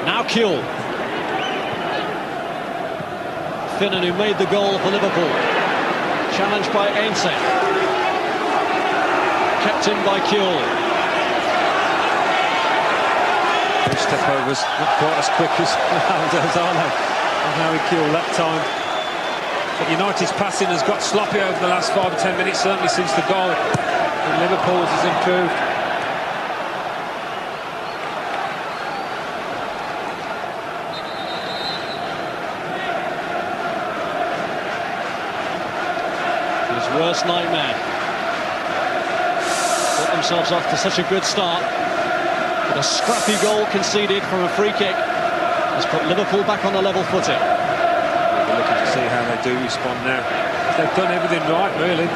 Now Kuhl. Finnan, who made the goal for Liverpool. Challenged by Ainsley. Kept in by Kuhl. His step overs not quite as quick as Ronaldo's, are they? And Harry Kuhl that time. But United's passing has got sloppy over the last 5 or 10 minutes, certainly since the goal. And Liverpool's has improved. His worst nightmare. Got themselves off to such a good start. But a scrappy goal conceded from a free kick has put Liverpool back on a level footing. We're looking to see how they do respond now. They've done everything right, really.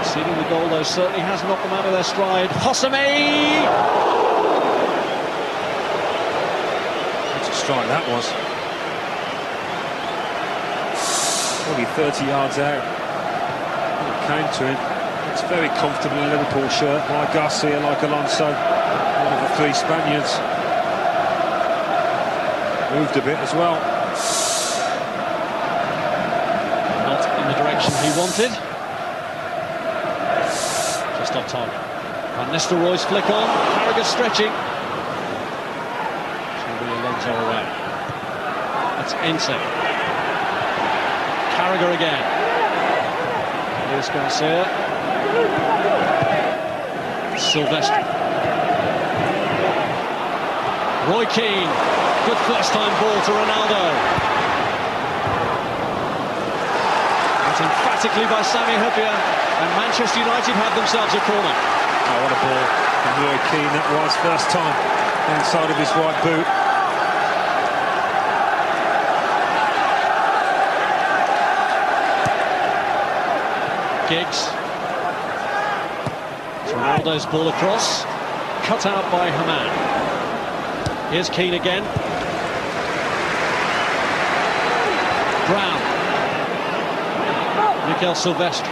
Conceding the goal, though, certainly has knocked them out of their stride. Hosami! What a strike that was. Probably 30 yards out. Countering. It's very comfortable in a Liverpool shirt, like Garcia, like Alonso. One of the 3 Spaniards. Moved a bit as well. Not in the direction he wanted. Just off target. Van Nistelrooy's flick on. Carragher stretching. Xabi Alonso away. That's Ainsley. Carragher again. Luis Garcia. Silvestre. Roy Keane. Good first-time ball to Ronaldo. But emphatically by Sami Hyypiä, and Manchester United have themselves a corner. Oh, what a ball from Roy Keane that was, first time inside of his right boot. Giggs. It's Ronaldo's ball across, cut out by Haman. Here's Keane again. Brown. Mikel Silvestre.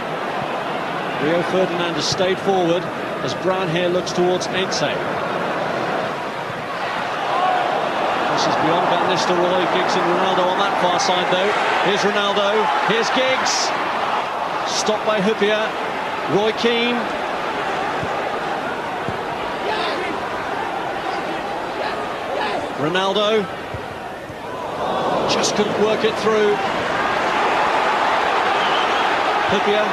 Rio Ferdinand has stayed forward as Brown here looks towards Ainse. This is beyond Van Nistelrooy. Giggs and Ronaldo on that far side though. Here's Ronaldo, here's Giggs. Stopped by Hyypiä. Roy Keane. Ronaldo. Just couldn't work it through. Hyypiä.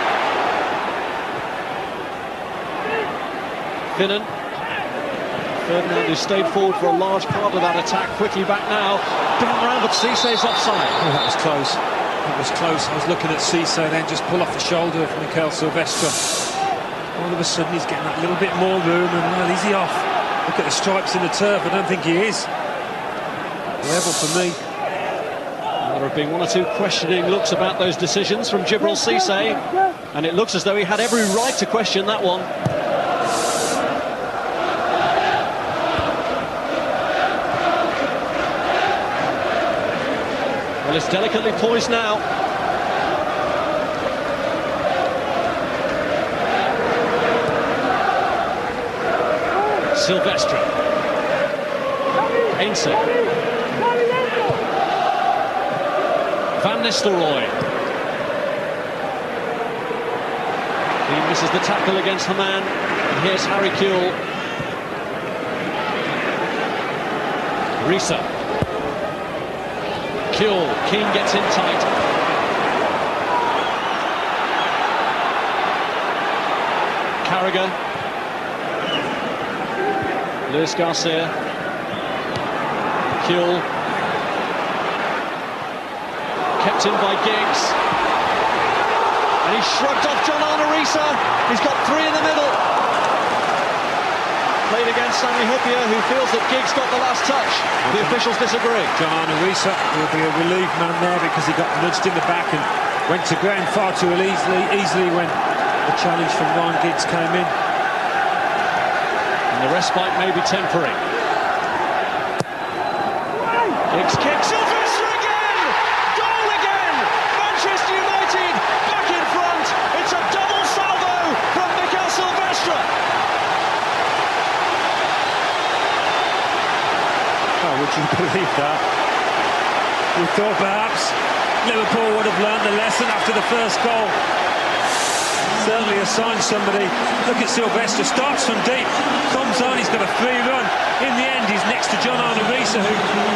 Finnan. Ferdinand, who stayed forward for a large part of that attack, quickly back now. Didn't round, but Cissé's offside. Oh, that was close. That was close. I was looking at Cissé then just pull off the shoulder of Mikel Silvestre. All of a sudden he's getting that little bit more room, and well, is he off? Look at the stripes in the turf. I don't think he is. Level for me. There have been one or two questioning looks about those decisions from Djibril Cissé, and it looks as though he had every right to question that one. Well, it's delicately poised now. Silvestre. Ainse. Van Nistelrooy. He misses the tackle against Haman. And here's Harry Kewell. Risa. Kewell. Keane gets in tight. Carragher. Luis Garcia. Kewell. Kept in by Giggs. And he shrugged off John Arne-Riise. He's got three in the middle. Played against Sami Hyypiä, who feels that Giggs got the last touch. The officials disagree. John Arne-Riise will be a relieved man there because he got nudged in the back and went to ground far too easily when the challenge from Ryan Giggs came in. And the respite may be temporary. Giggs kicks. Silvestre again! Goal again! Manchester United back in front. It's a double salvo from Mikel Silvestre. Oh, would you believe that? We thought perhaps Liverpool would have learned the lesson after the first goal. Certainly assigned somebody. Look at Silvestre, starts from deep, comes on, he's got a free run. In the end, he's next to John Arne-Riise, who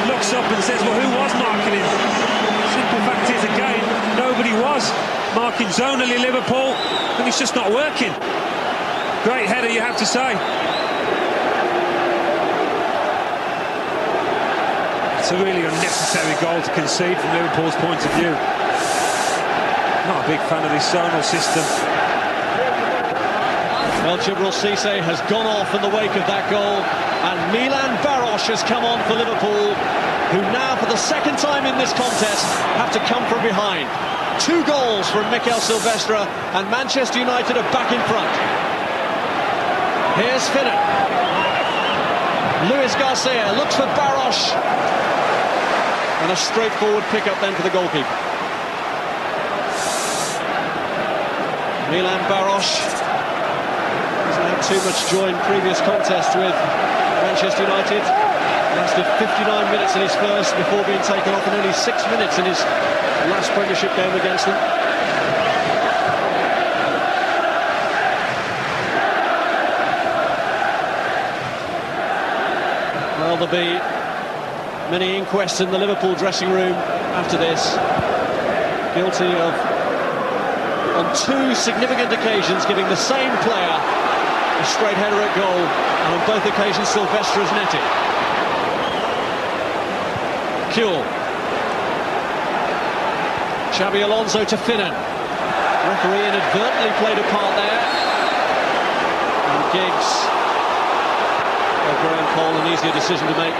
looks up and says, well, who was marking him? Simple fact is, again, nobody was marking zonally Liverpool, and it's just not working. Great header, you have to say. It's a really unnecessary goal to concede from Liverpool's point of view. Not a big fan of this zonal system. Well, Djibril Cissé has gone off in the wake of that goal, and Milan Baros has come on for Liverpool, who now, for the second time in this contest, have to come from behind. 2 goals from Mikel Silvestre, and Manchester United are back in front. Here's Finnan. Luis Garcia looks for Baros, and a straightforward pick-up then for the goalkeeper. Milan Baros hasn't had too much joy in previous contests with Manchester United. Lasted 59 minutes in his first before being taken off, and only 6 minutes in his last Premiership game against them. Well, there'll be many inquests in the Liverpool dressing room after this. Guilty of, on 2 significant occasions, giving the same player a straight header at goal, and on both occasions Silvestre has netted. Kewell. Xabi Alonso to Finnan. Referee inadvertently played a part there. And Giggs. Graham Cole, an easier decision to make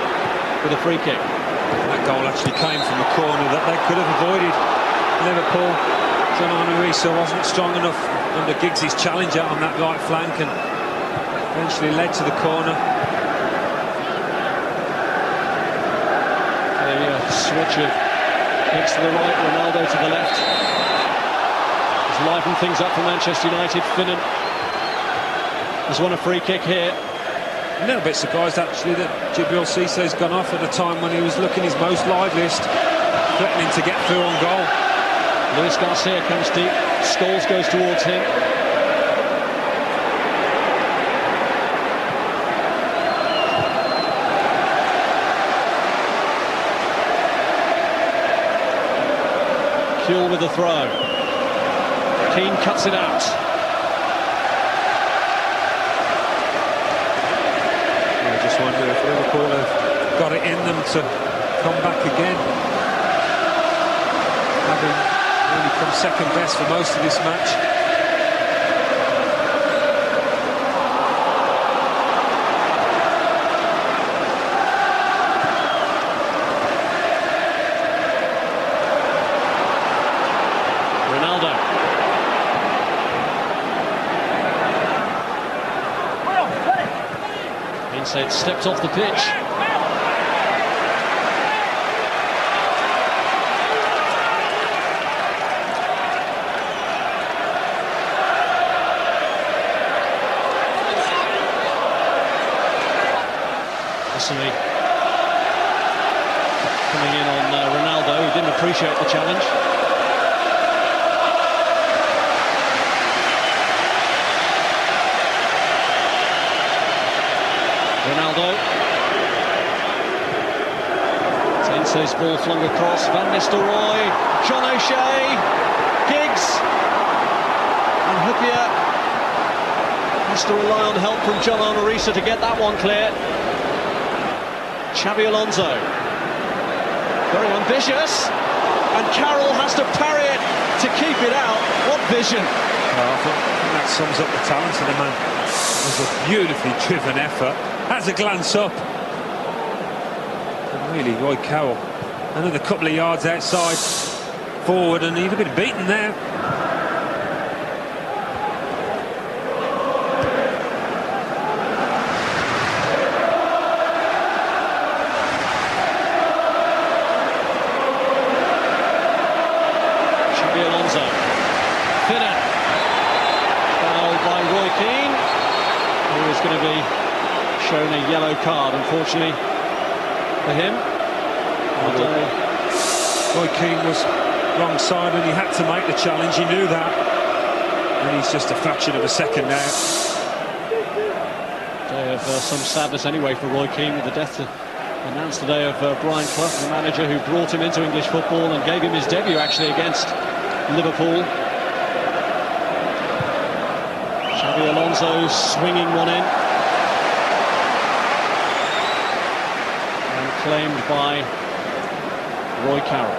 with a free kick. That goal actually came from a corner that they could have avoided. Liverpool, John Arne-Riise Risa wasn't strong enough under Giggs' challenge out on that right flank and eventually led to the corner. A switch of Giggs to the right, Ronaldo to the left. He's livened things up for Manchester United. Finnan has won a free kick here. A little bit surprised actually that Djibril Cissé's gone off at a time when he was looking his most liveliest, threatening to get through on goal. Luis Garcia comes deep, Scholes goes towards him. Kuehl with the throw. Keane cuts it out. I just wonder if Liverpool have got it in them to come back again, having really come second best for most of this match. Ronaldo. Inside, stepped off the pitch. Coming in on Ronaldo, who didn't appreciate the challenge. Ronaldo. Tense's ball flung across. Van Nistelrooy, John O'Shea, Giggs, and Hyypiä has to rely on help from John Arisa to get that one clear. Xabi Alonso, very ambitious, and Carroll has to parry it to keep it out. What vision! Well, I think that sums up the talent of the man. It was a beautifully driven effort. Has a glance up. And really, Roy Carroll, another couple of yards outside, forward, and he'd have been beaten there. Going to be shown a yellow card, unfortunately for him. Roy Keane was wrong side and he had to make the challenge, he knew that, and he's just a fraction of a second now. Day of some sadness anyway for Roy Keane, with the death announced today of Brian Clough, the manager who brought him into English football and gave him his debut actually against Liverpool. Xabi Alonso swinging one in. And claimed by Roy Carroll.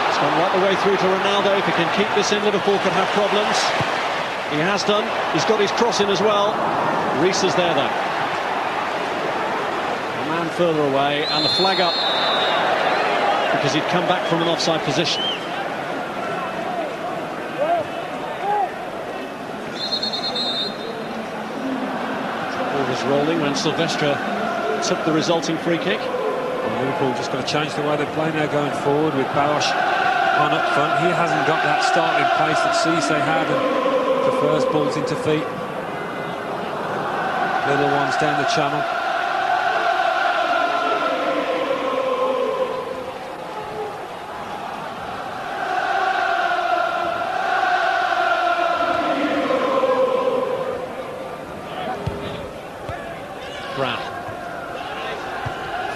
It's gone right the way through to Ronaldo. If he can keep this in, Liverpool could have problems. He has done. He's got his cross in as well. Risa's there though. A man further away, and the flag up, because he'd come back from an offside position. Ball was rolling when Silvestre took the resulting free kick. Well, Liverpool just got to change the way they play now going forward with Baros on up front. He hasn't got that starting pace that Cisse had and prefers balls into feet. Little ones down the channel.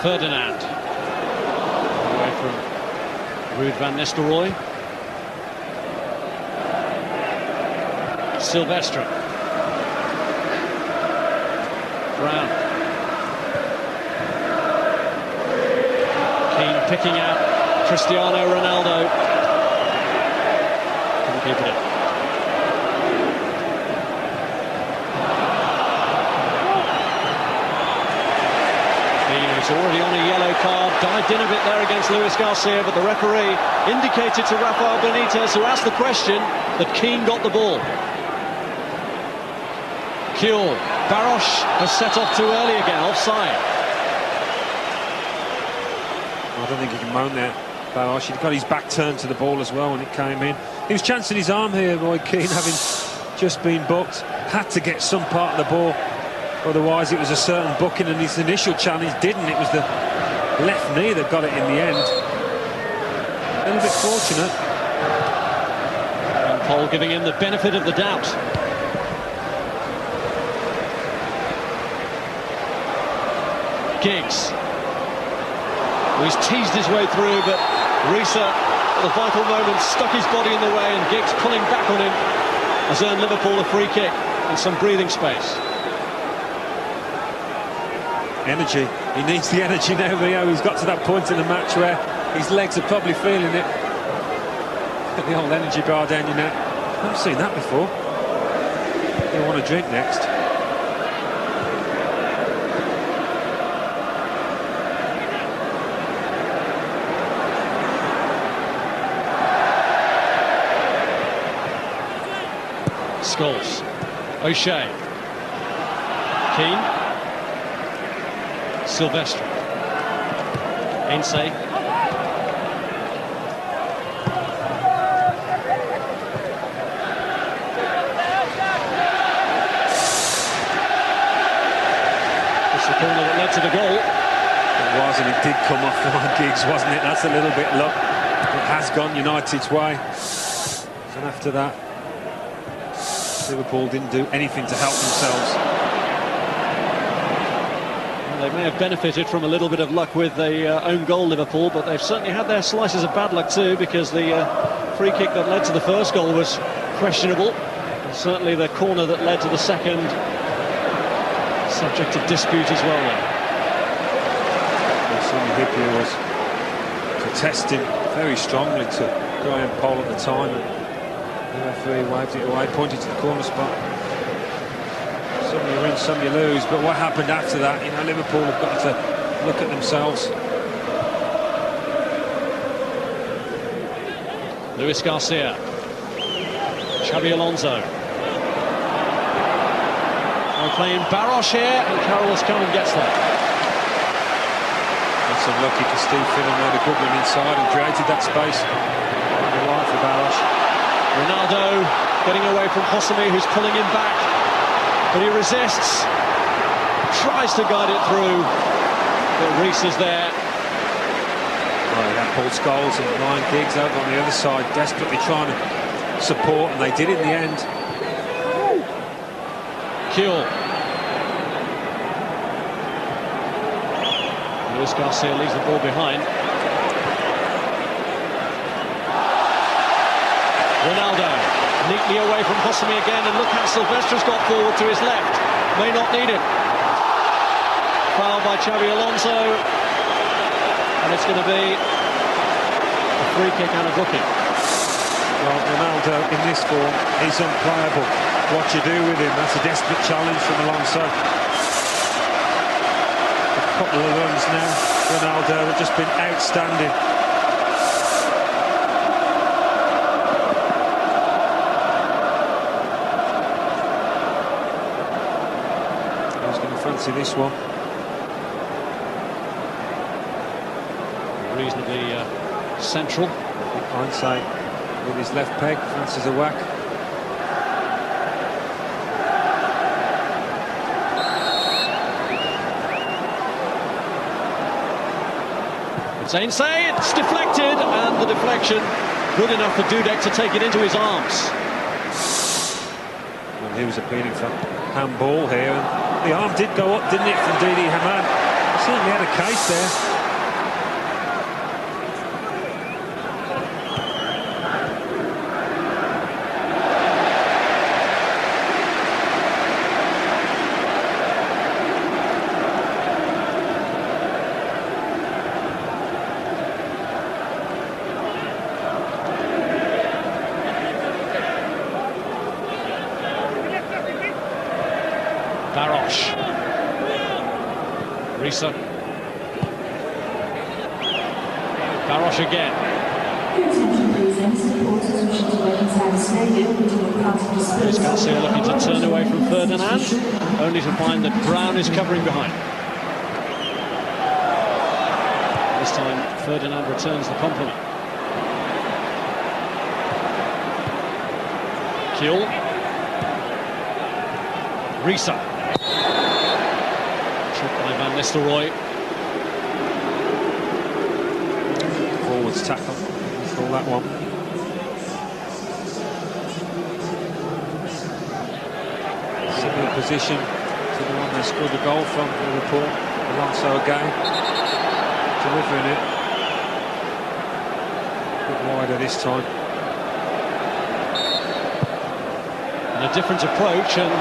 Ferdinand, away from Ruud van Nistelrooy. Silvestre. Brown. Keane picking out Cristiano Ronaldo. Couldn't keep it in. He was already on a yellow card, dived in a bit there against Luis Garcia, but the referee indicated to Rafael Benitez, who asked the question, that Keane got the ball. Kewell, Barosh has set off too early again, offside. I don't think he can moan there, Barosh. He'd got his back turned to the ball as well when it came in. He was chancing his arm here, Roy Keane, having just been booked. Had to get some part of the ball, otherwise it was a certain booking, and his initial challenge didn't. It was the left knee that got it in the end. A little bit fortunate. And Paul giving him the benefit of the doubt. Giggs. He's teased his way through, but Risa, at the vital moment, stuck his body in the way, and Giggs, pulling back on him, has earned Liverpool a free kick and some breathing space. Energy. He needs the energy now, Rio. He's got to that point in the match where his legs are probably feeling it. Get the old energy bar down your neck. I haven't seen that before. They want a drink next. Scholes, O'Shea, Keane, Silvestre, Ainsley, it's the corner that led to the goal. It was, and it did come off the Giggs, wasn't it? That's a little bit luck. It has gone United's way, and after that Liverpool didn't do anything to help themselves. Well, they may have benefited from a little bit of luck with the own goal, Liverpool, but they've certainly had their slices of bad luck too, because the free kick that led to the first goal was questionable. And certainly the corner that led to the second, subject to dispute as well then. Sonny Hippier was protesting very strongly to Graham Poll at the time. The referee waved it away, pointed to the corner spot. Some you win, some you lose, but what happened after that, you know, Liverpool have got to look at themselves. Luis Garcia, Xabi Alonso. They're playing Barosh here, and Carroll has come and gets there. That's unlucky because Steve Finnan made a good one inside and created that space. Good line for Barosh. Ronaldo getting away from Hosami, who's pulling him back, but he resists, tries to guide it through, but Reece is there. Well, you had Paul Scholes and Ryan Giggs over on the other side, desperately trying to support, and they did in the end. Kewell. Luis Garcia leaves the ball behind. Ronaldo, neatly away from Hosami again, and look how Silvestre's got forward to his left. May not need it. Foul by Xabi Alonso, and it's going to be a free kick and a booking. Well, Ronaldo in this form is unplayable. What you do with him, that's a desperate challenge from Alonso. A couple of runs now, Ronaldo have just been outstanding. Fancy this one. Reasonably central. Hindsight with his left peg, fancies a whack. It's Ainsley, it's deflected, and the deflection good enough for Dudek to take it into his arms. Well, he was appealing for handball here, and the arm did go up, didn't it, from Didi Hamann? Certainly had a case there. Barosh. Risa. Barosh again. Luis Garcia looking to turn away from Ferdinand, only to find that Brown is covering behind. This time Ferdinand returns the compliment. Kiel. Risa. Tripped by Van Nistelrooy. Forwards tackle. Call that one. Similar position to the one they scored the goal from Liverpool. Alonso again. Delivering it. A bit wider this time. And a different approach, and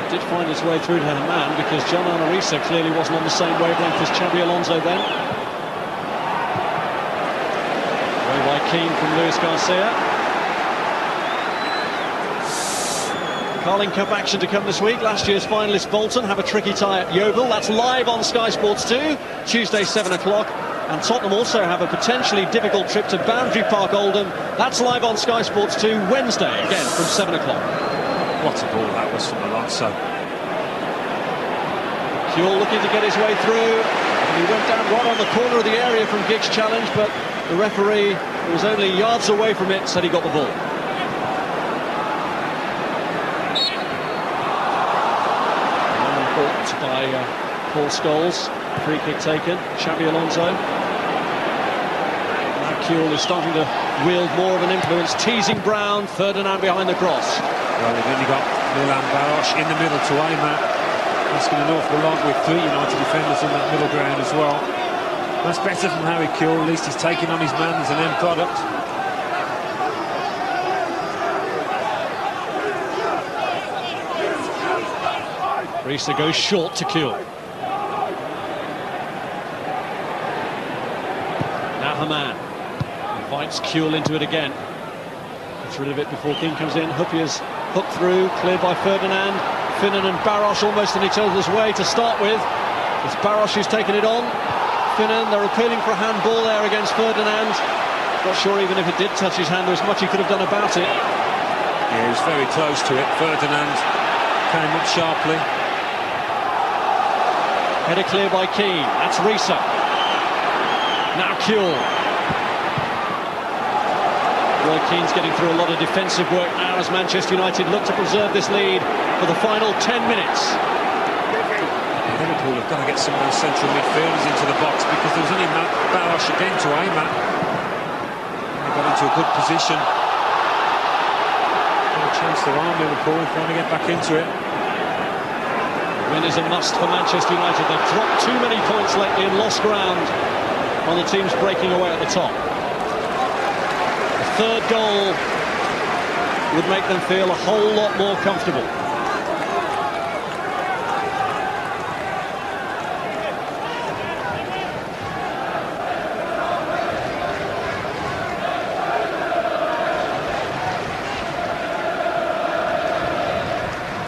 it did find its way through to her man, because John Arisa clearly wasn't on the same wavelength as Xabi Alonso then. Away by Keane from Luis Garcia. Carling Cup action to come this week. Last year's finalists Bolton have a tricky tie at Yeovil. That's live on Sky Sports 2, Tuesday 7 o'clock. And Tottenham also have a potentially difficult trip to Boundary Park Oldham. That's live on Sky Sports 2, Wednesday, again from 7 o'clock. What a ball that was from Alonso. Kuehl looking to get his way through. And he went down right on the corner of the area from Giggs' challenge, but the referee, who was only yards away from it, said he got the ball. By Paul Scholes, free kick taken. Xabi Alonso. Now Kuehl is starting to wield more of an influence, teasing Brown. Ferdinand behind the cross. Well, they've only got Milan Barosh in the middle to aim at. Asking an awful lot with 3 United defenders in that middle ground as well. That's better from Harry Kuehl. At least he's taking on his man as an end product. Risa goes short to Kuehl. Now Haman invites Kuehl into it again. Gets rid of it before King comes in. Hupier's hooked through, cleared by Ferdinand. Finnan and Barosh almost in each other's way to start with. It's Barosh who's taken it on. Finnan, they're appealing for a handball there against Ferdinand. Not sure even if it did touch his hand, there was much he could have done about it. Yeah, he was very close to it. Ferdinand came up sharply. Header clear by Keane. That's Risa. Now Kuehl. Roy Keane's getting through a lot of defensive work now as Manchester United look to preserve this lead for the final 10 minutes. Liverpool have got to get some of those central midfielders into the box, because there was only Barosh again to aim at. They got into a good position. Got a chance to arm Liverpool if they want to get back into it. Win is a must for Manchester United. They've dropped too many points lately and lost ground on the teams breaking away at the top. The third goal would make them feel a whole lot more comfortable.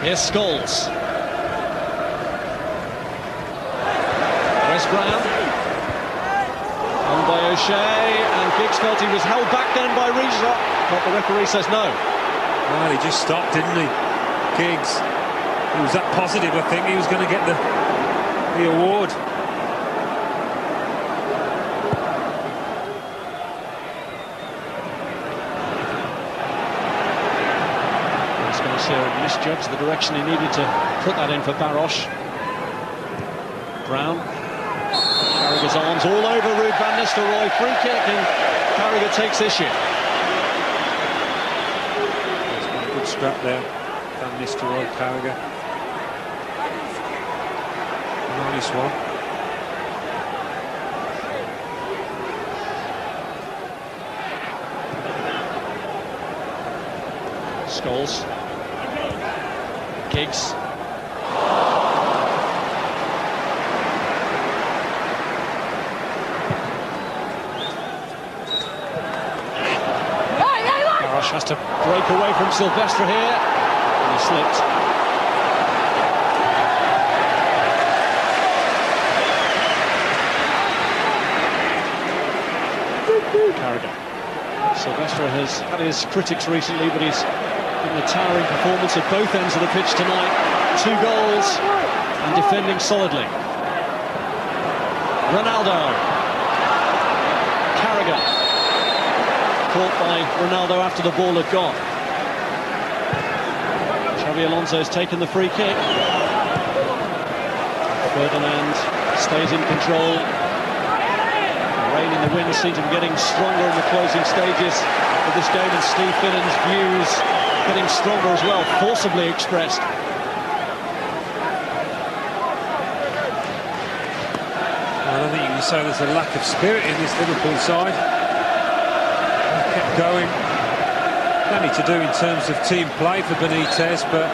Here's Scholes. Brown on by O'Shea, and Giggs felt he was held back then by Risa, but the referee says no. Well, he just stopped, didn't he? Giggs. He was that positive, I think he was going to get the award. He's going to see a misjudge the direction he needed to put that in for Barosh. Brown. Carragher's arms all over Ruud van Nistelrooy. Free kick, and Carragher takes issue. There's been a good scrap there. Van Nistelrooy, Carragher. Nice one. Scholes. Giggs. Has to break away from Silvestre here, and he slipped. Carragher. Silvestre has had his critics recently, but he's given a towering performance at both ends of the pitch tonight. 2 goals and defending solidly. Ronaldo. Carragher. Caught by Ronaldo after the ball had gone. Xabi Alonso's taken the free kick. Ferdinand stays in control. The rain and the wind seem to be getting stronger in the closing stages of this game, and Steve Finnan's views getting stronger as well, forcibly expressed. I don't think you can say there's a lack of spirit in this Liverpool side. They've kept going. Plenty to do in terms of team play for Benitez, but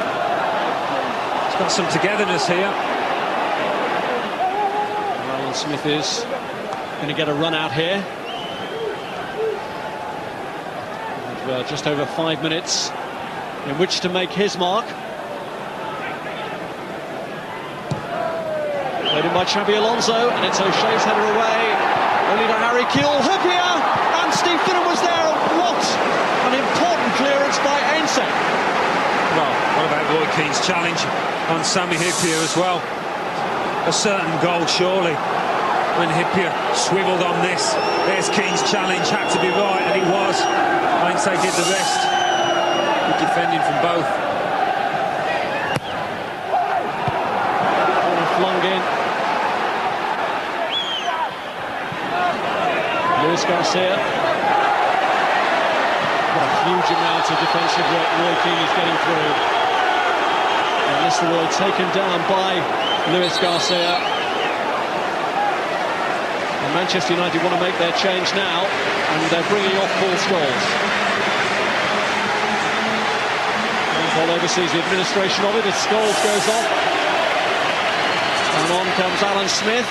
it's got some togetherness here. Alan Smith is going to get a run out here. With, just over 5 minutes in which to make his mark. Played in by Xabi Alonso, and it's O'Shea's header away. Only to Harry Kewell. Hyypiä, and Steve Finnan was there. What an important clearance by Ense. Well, what about Roy Keane's challenge on Sami Hyypiä as well? A certain goal, surely. When Hyypiä swiveled on this, there's Keane's challenge, had to be right, and it was. Ense did the rest. Good defending from both. Flung in. Luis Garcia. What a huge amount of defensive work Roy Keane is getting through. And Nistelrooy taken down by Luis Garcia. And Manchester United want to make their change now, and they're bringing off Paul Scholes. Paul oversees the administration of it as Scholes goes off. And on comes Alan Smith.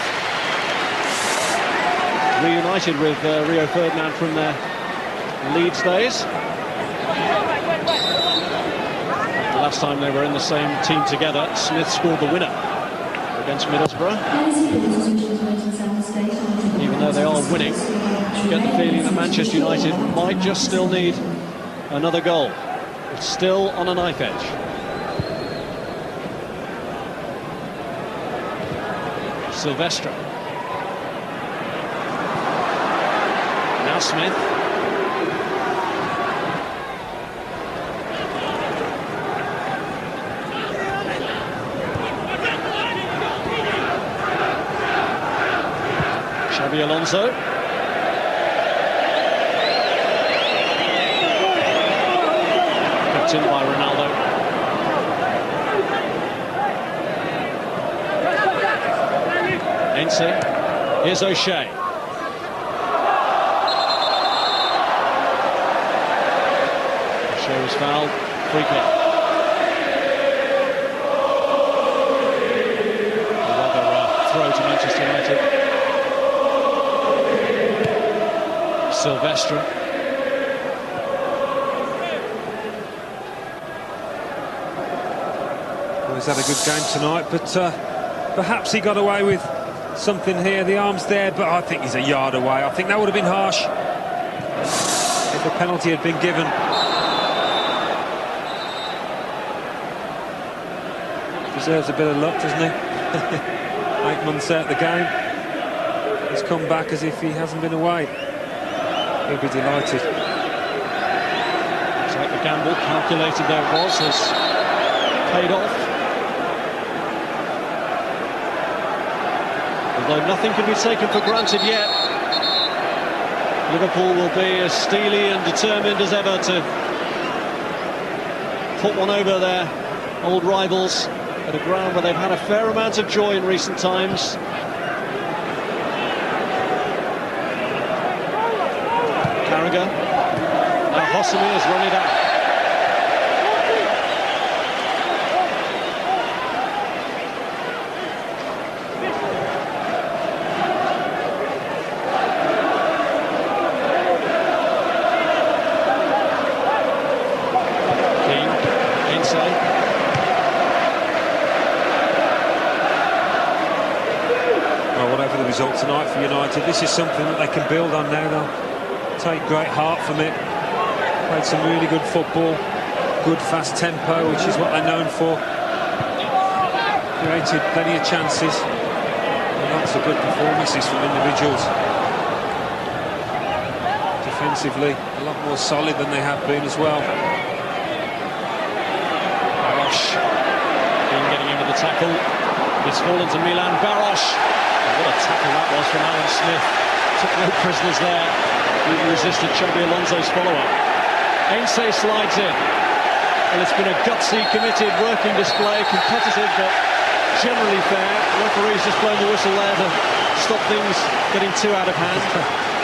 Reunited with Rio Ferdinand from their Leeds days. The last time they were in the same team together, Smith scored the winner against Middlesbrough. Even though they are winning, you get the feeling that Manchester United might just still need another goal. It's still on a knife edge. Silvestre. Now Smith. Xabi Alonso. Picked in by Ronaldo. Ense. Here's O'Shea. O'Shea was fouled. Free kick. Another throw to Manchester United. Silvestre. Well, he's had a good game tonight, but perhaps he got away with something here. The arm's there, but I think he's a yard away. I think that would have been harsh if a penalty had been given. Deserves a bit of luck, doesn't he? 8 months out of the game. He's come back as if he hasn't been away. He'll be delighted. Looks like the gamble, calculated there it was, has paid off. Although nothing can be taken for granted yet. Liverpool will be as steely and determined as ever to put one over their old rivals at a ground where they've had a fair amount of joy in recent times. Carragher. Now Hosami has run it out. Well, whatever the result tonight for United, this is something that they can build on now, though. take great heart from it. Played some really good football, good fast tempo, which is what they're known for. Created plenty of chances. And lots of good performances from individuals. Defensively, a lot more solid than they have been as well. Barosh getting into the tackle. It's fallen to Milan Barosh. What a tackle that was from Alan Smith. Took no prisoners there. He resisted Xabi Alonso's follow-up. Ainsley slides in. Well, it's been a gutsy, committed working display, competitive, but generally fair. The referee's just blown the whistle there to stop things getting too out of hand.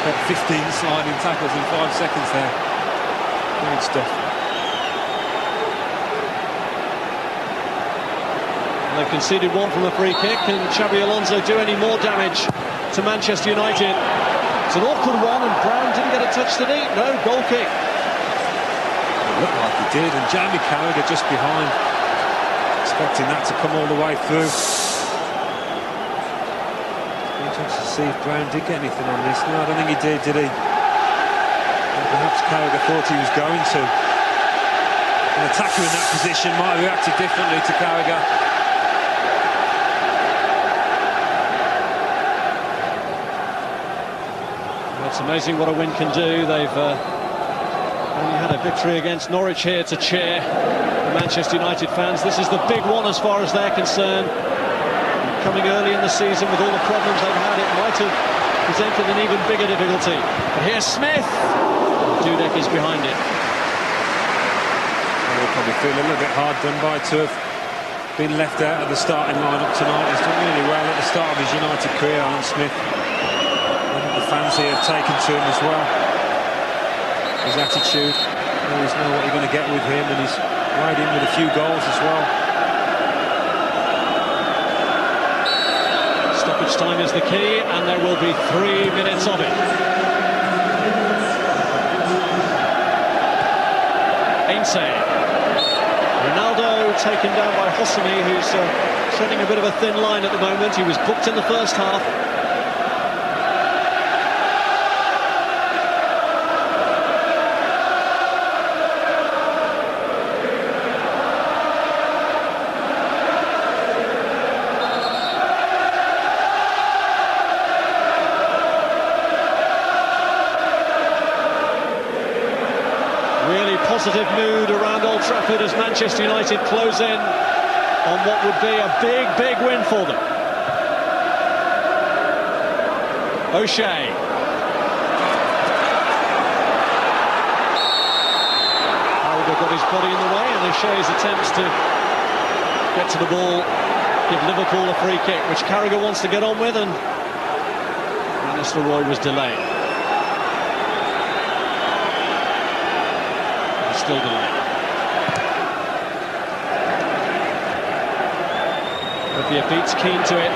Got 15 sliding tackles in 5 seconds there. Good stuff. They've conceded one from a free kick. Can Xabi Alonso do any more damage to Manchester United? It's an awkward one, and Brown didn't get a touch, did he? No, goal kick. It looked like he did, and Jamie Carragher just behind, expecting that to come all the way through. Interesting to see if Brown did get anything on this. No, I don't think he did he? Well, perhaps Carragher thought he was going to. An attacker in that position might have reacted differently to Carragher. It's amazing what a win can do. They've only had a victory against Norwich here to cheer the Manchester United fans. This is the big one as far as they're concerned. Coming early in the season with all the problems they've had, it might have presented an even bigger difficulty. But here's Smith. Dudek is behind it. They'll probably feel a little bit hard done by to have been left out of the starting lineup tonight. He's done really well at the start of his United career, Alan Smith. The fans here have taken to him as well. His attitude, you always know what you're going to get with him, and he's right in with a few goals as well. Stoppage time is the key, and there will be 3 minutes of it. Ainsley. Ronaldo taken down by Hosseini, who's treading a bit of a thin line at the moment. He was booked in the first half. Positive mood around Old Trafford as Manchester United close in on what would be a big, big win for them. O'Shea. Carragher got his body in the way, and O'Shea's attempts to get to the ball give Liverpool a free kick, which Carragher wants to get on with, and Van Nistelrooy was delayed. Still delayed. But the beat's keen to it.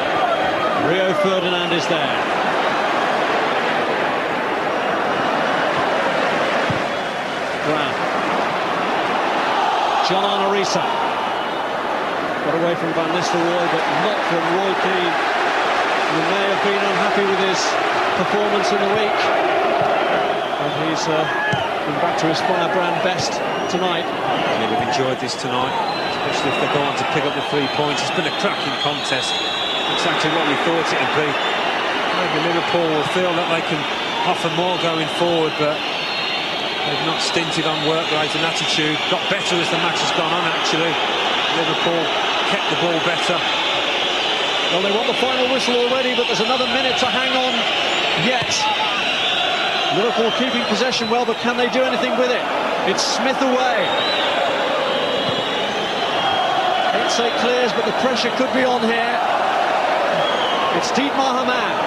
Rio Ferdinand is there. Brown. John Arnorisa. Got away from Van Nistelrooy, but not from Roy Keane, who may have been unhappy with his performance in the week. But he's been back to his firebrand best tonight. He'll have enjoyed this tonight, especially if they go on to pick up the 3 points. It's been a cracking contest, exactly what we thought it would be. Maybe Liverpool will feel that they can offer more going forward, but they've not stinted on work rate and attitude. Got better as the match has gone on, actually. Liverpool kept the ball better. Well, they want the final whistle already, but there's another minute to hang on yet. Liverpool keeping possession well, but can they do anything with it? It's Smith away. Ainsley clears, but the pressure could be on here. It's Dietmar Hamann.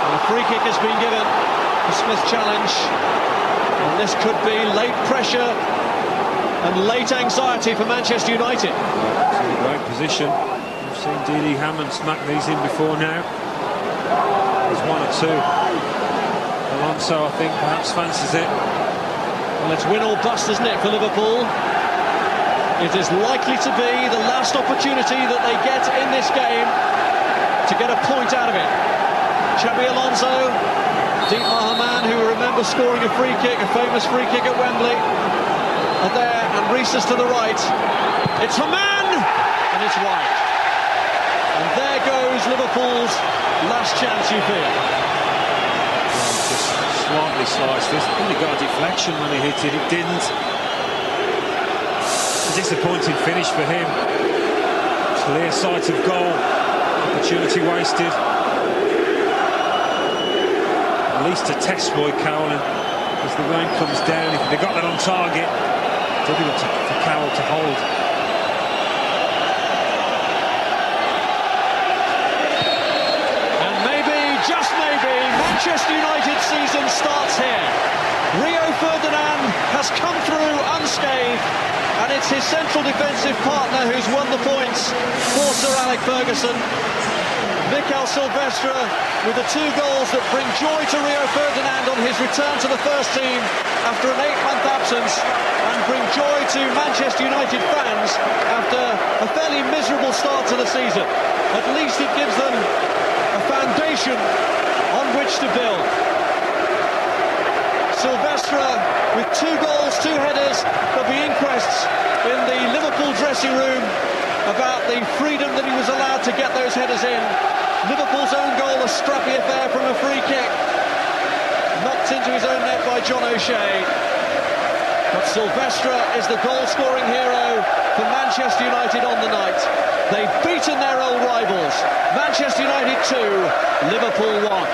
And a free kick has been given for Smith's challenge. And this could be late pressure and late anxiety for Manchester United. It's in a great position. We've seen Didi Hamann smack these in before now. There's 1 or 2. Alonso, I think, perhaps fancies it. Well, it's win or bust, isn't it, for Liverpool? It is likely to be the last opportunity that they get in this game to get a point out of it. Xabi Alonso, Dietmar Hamann, who remembers scoring a free kick, a famous free kick at Wembley. And there, and Rees is to the right. It's Hamann, and it's wide. And there goes Liverpool's last chance, you feel. Just slightly sliced this. He got a deflection when he hit it. It didn't. A disappointing finish for him. Clear sight of goal. Opportunity wasted. At least a test Roy Cowell as the rain comes down. If they got that on target, difficult for Cowell to hold. And maybe, just maybe, Manchester United's season starts here. Rio Ferdinand has come through unscathed, and it's his central defensive partner who's won the points for Sir Alex Ferguson. Mikel Silvestre with the 2 goals that bring joy to Rio Ferdinand on his return to the first team after an 8-month absence, and bring joy to Manchester United fans after a fairly miserable start to the season. At least it gives them a foundation on which to build. Silvestre with 2 goals, 2 headers. There'll be inquests in the Liverpool dressing room about the freedom that he was allowed to get those headers in. Liverpool's own goal, a scrappy affair from a free kick, knocked into his own net by John O'Shea. But Silvestre is the goal-scoring hero for Manchester United on the night. They've beaten their old rivals. Manchester United 2, Liverpool 1.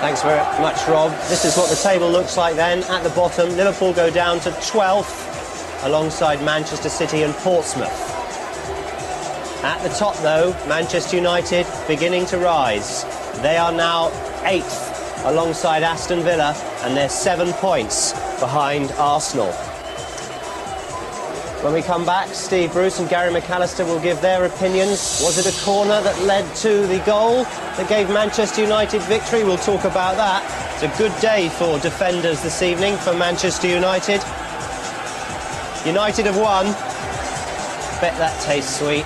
Thanks very much, Rob. This is what the table looks like then. At the bottom, Liverpool go down to 12th, alongside Manchester City and Portsmouth. At the top, though, Manchester United beginning to rise. They are now 8th, alongside Aston Villa, and they're 7 points behind Arsenal. When we come back, Steve Bruce and Gary McAllister will give their opinions. Was it a corner that led to the goal that gave Manchester United victory? We'll talk about that. It's a good day for defenders this evening for Manchester United. United have won. Bet that tastes sweet.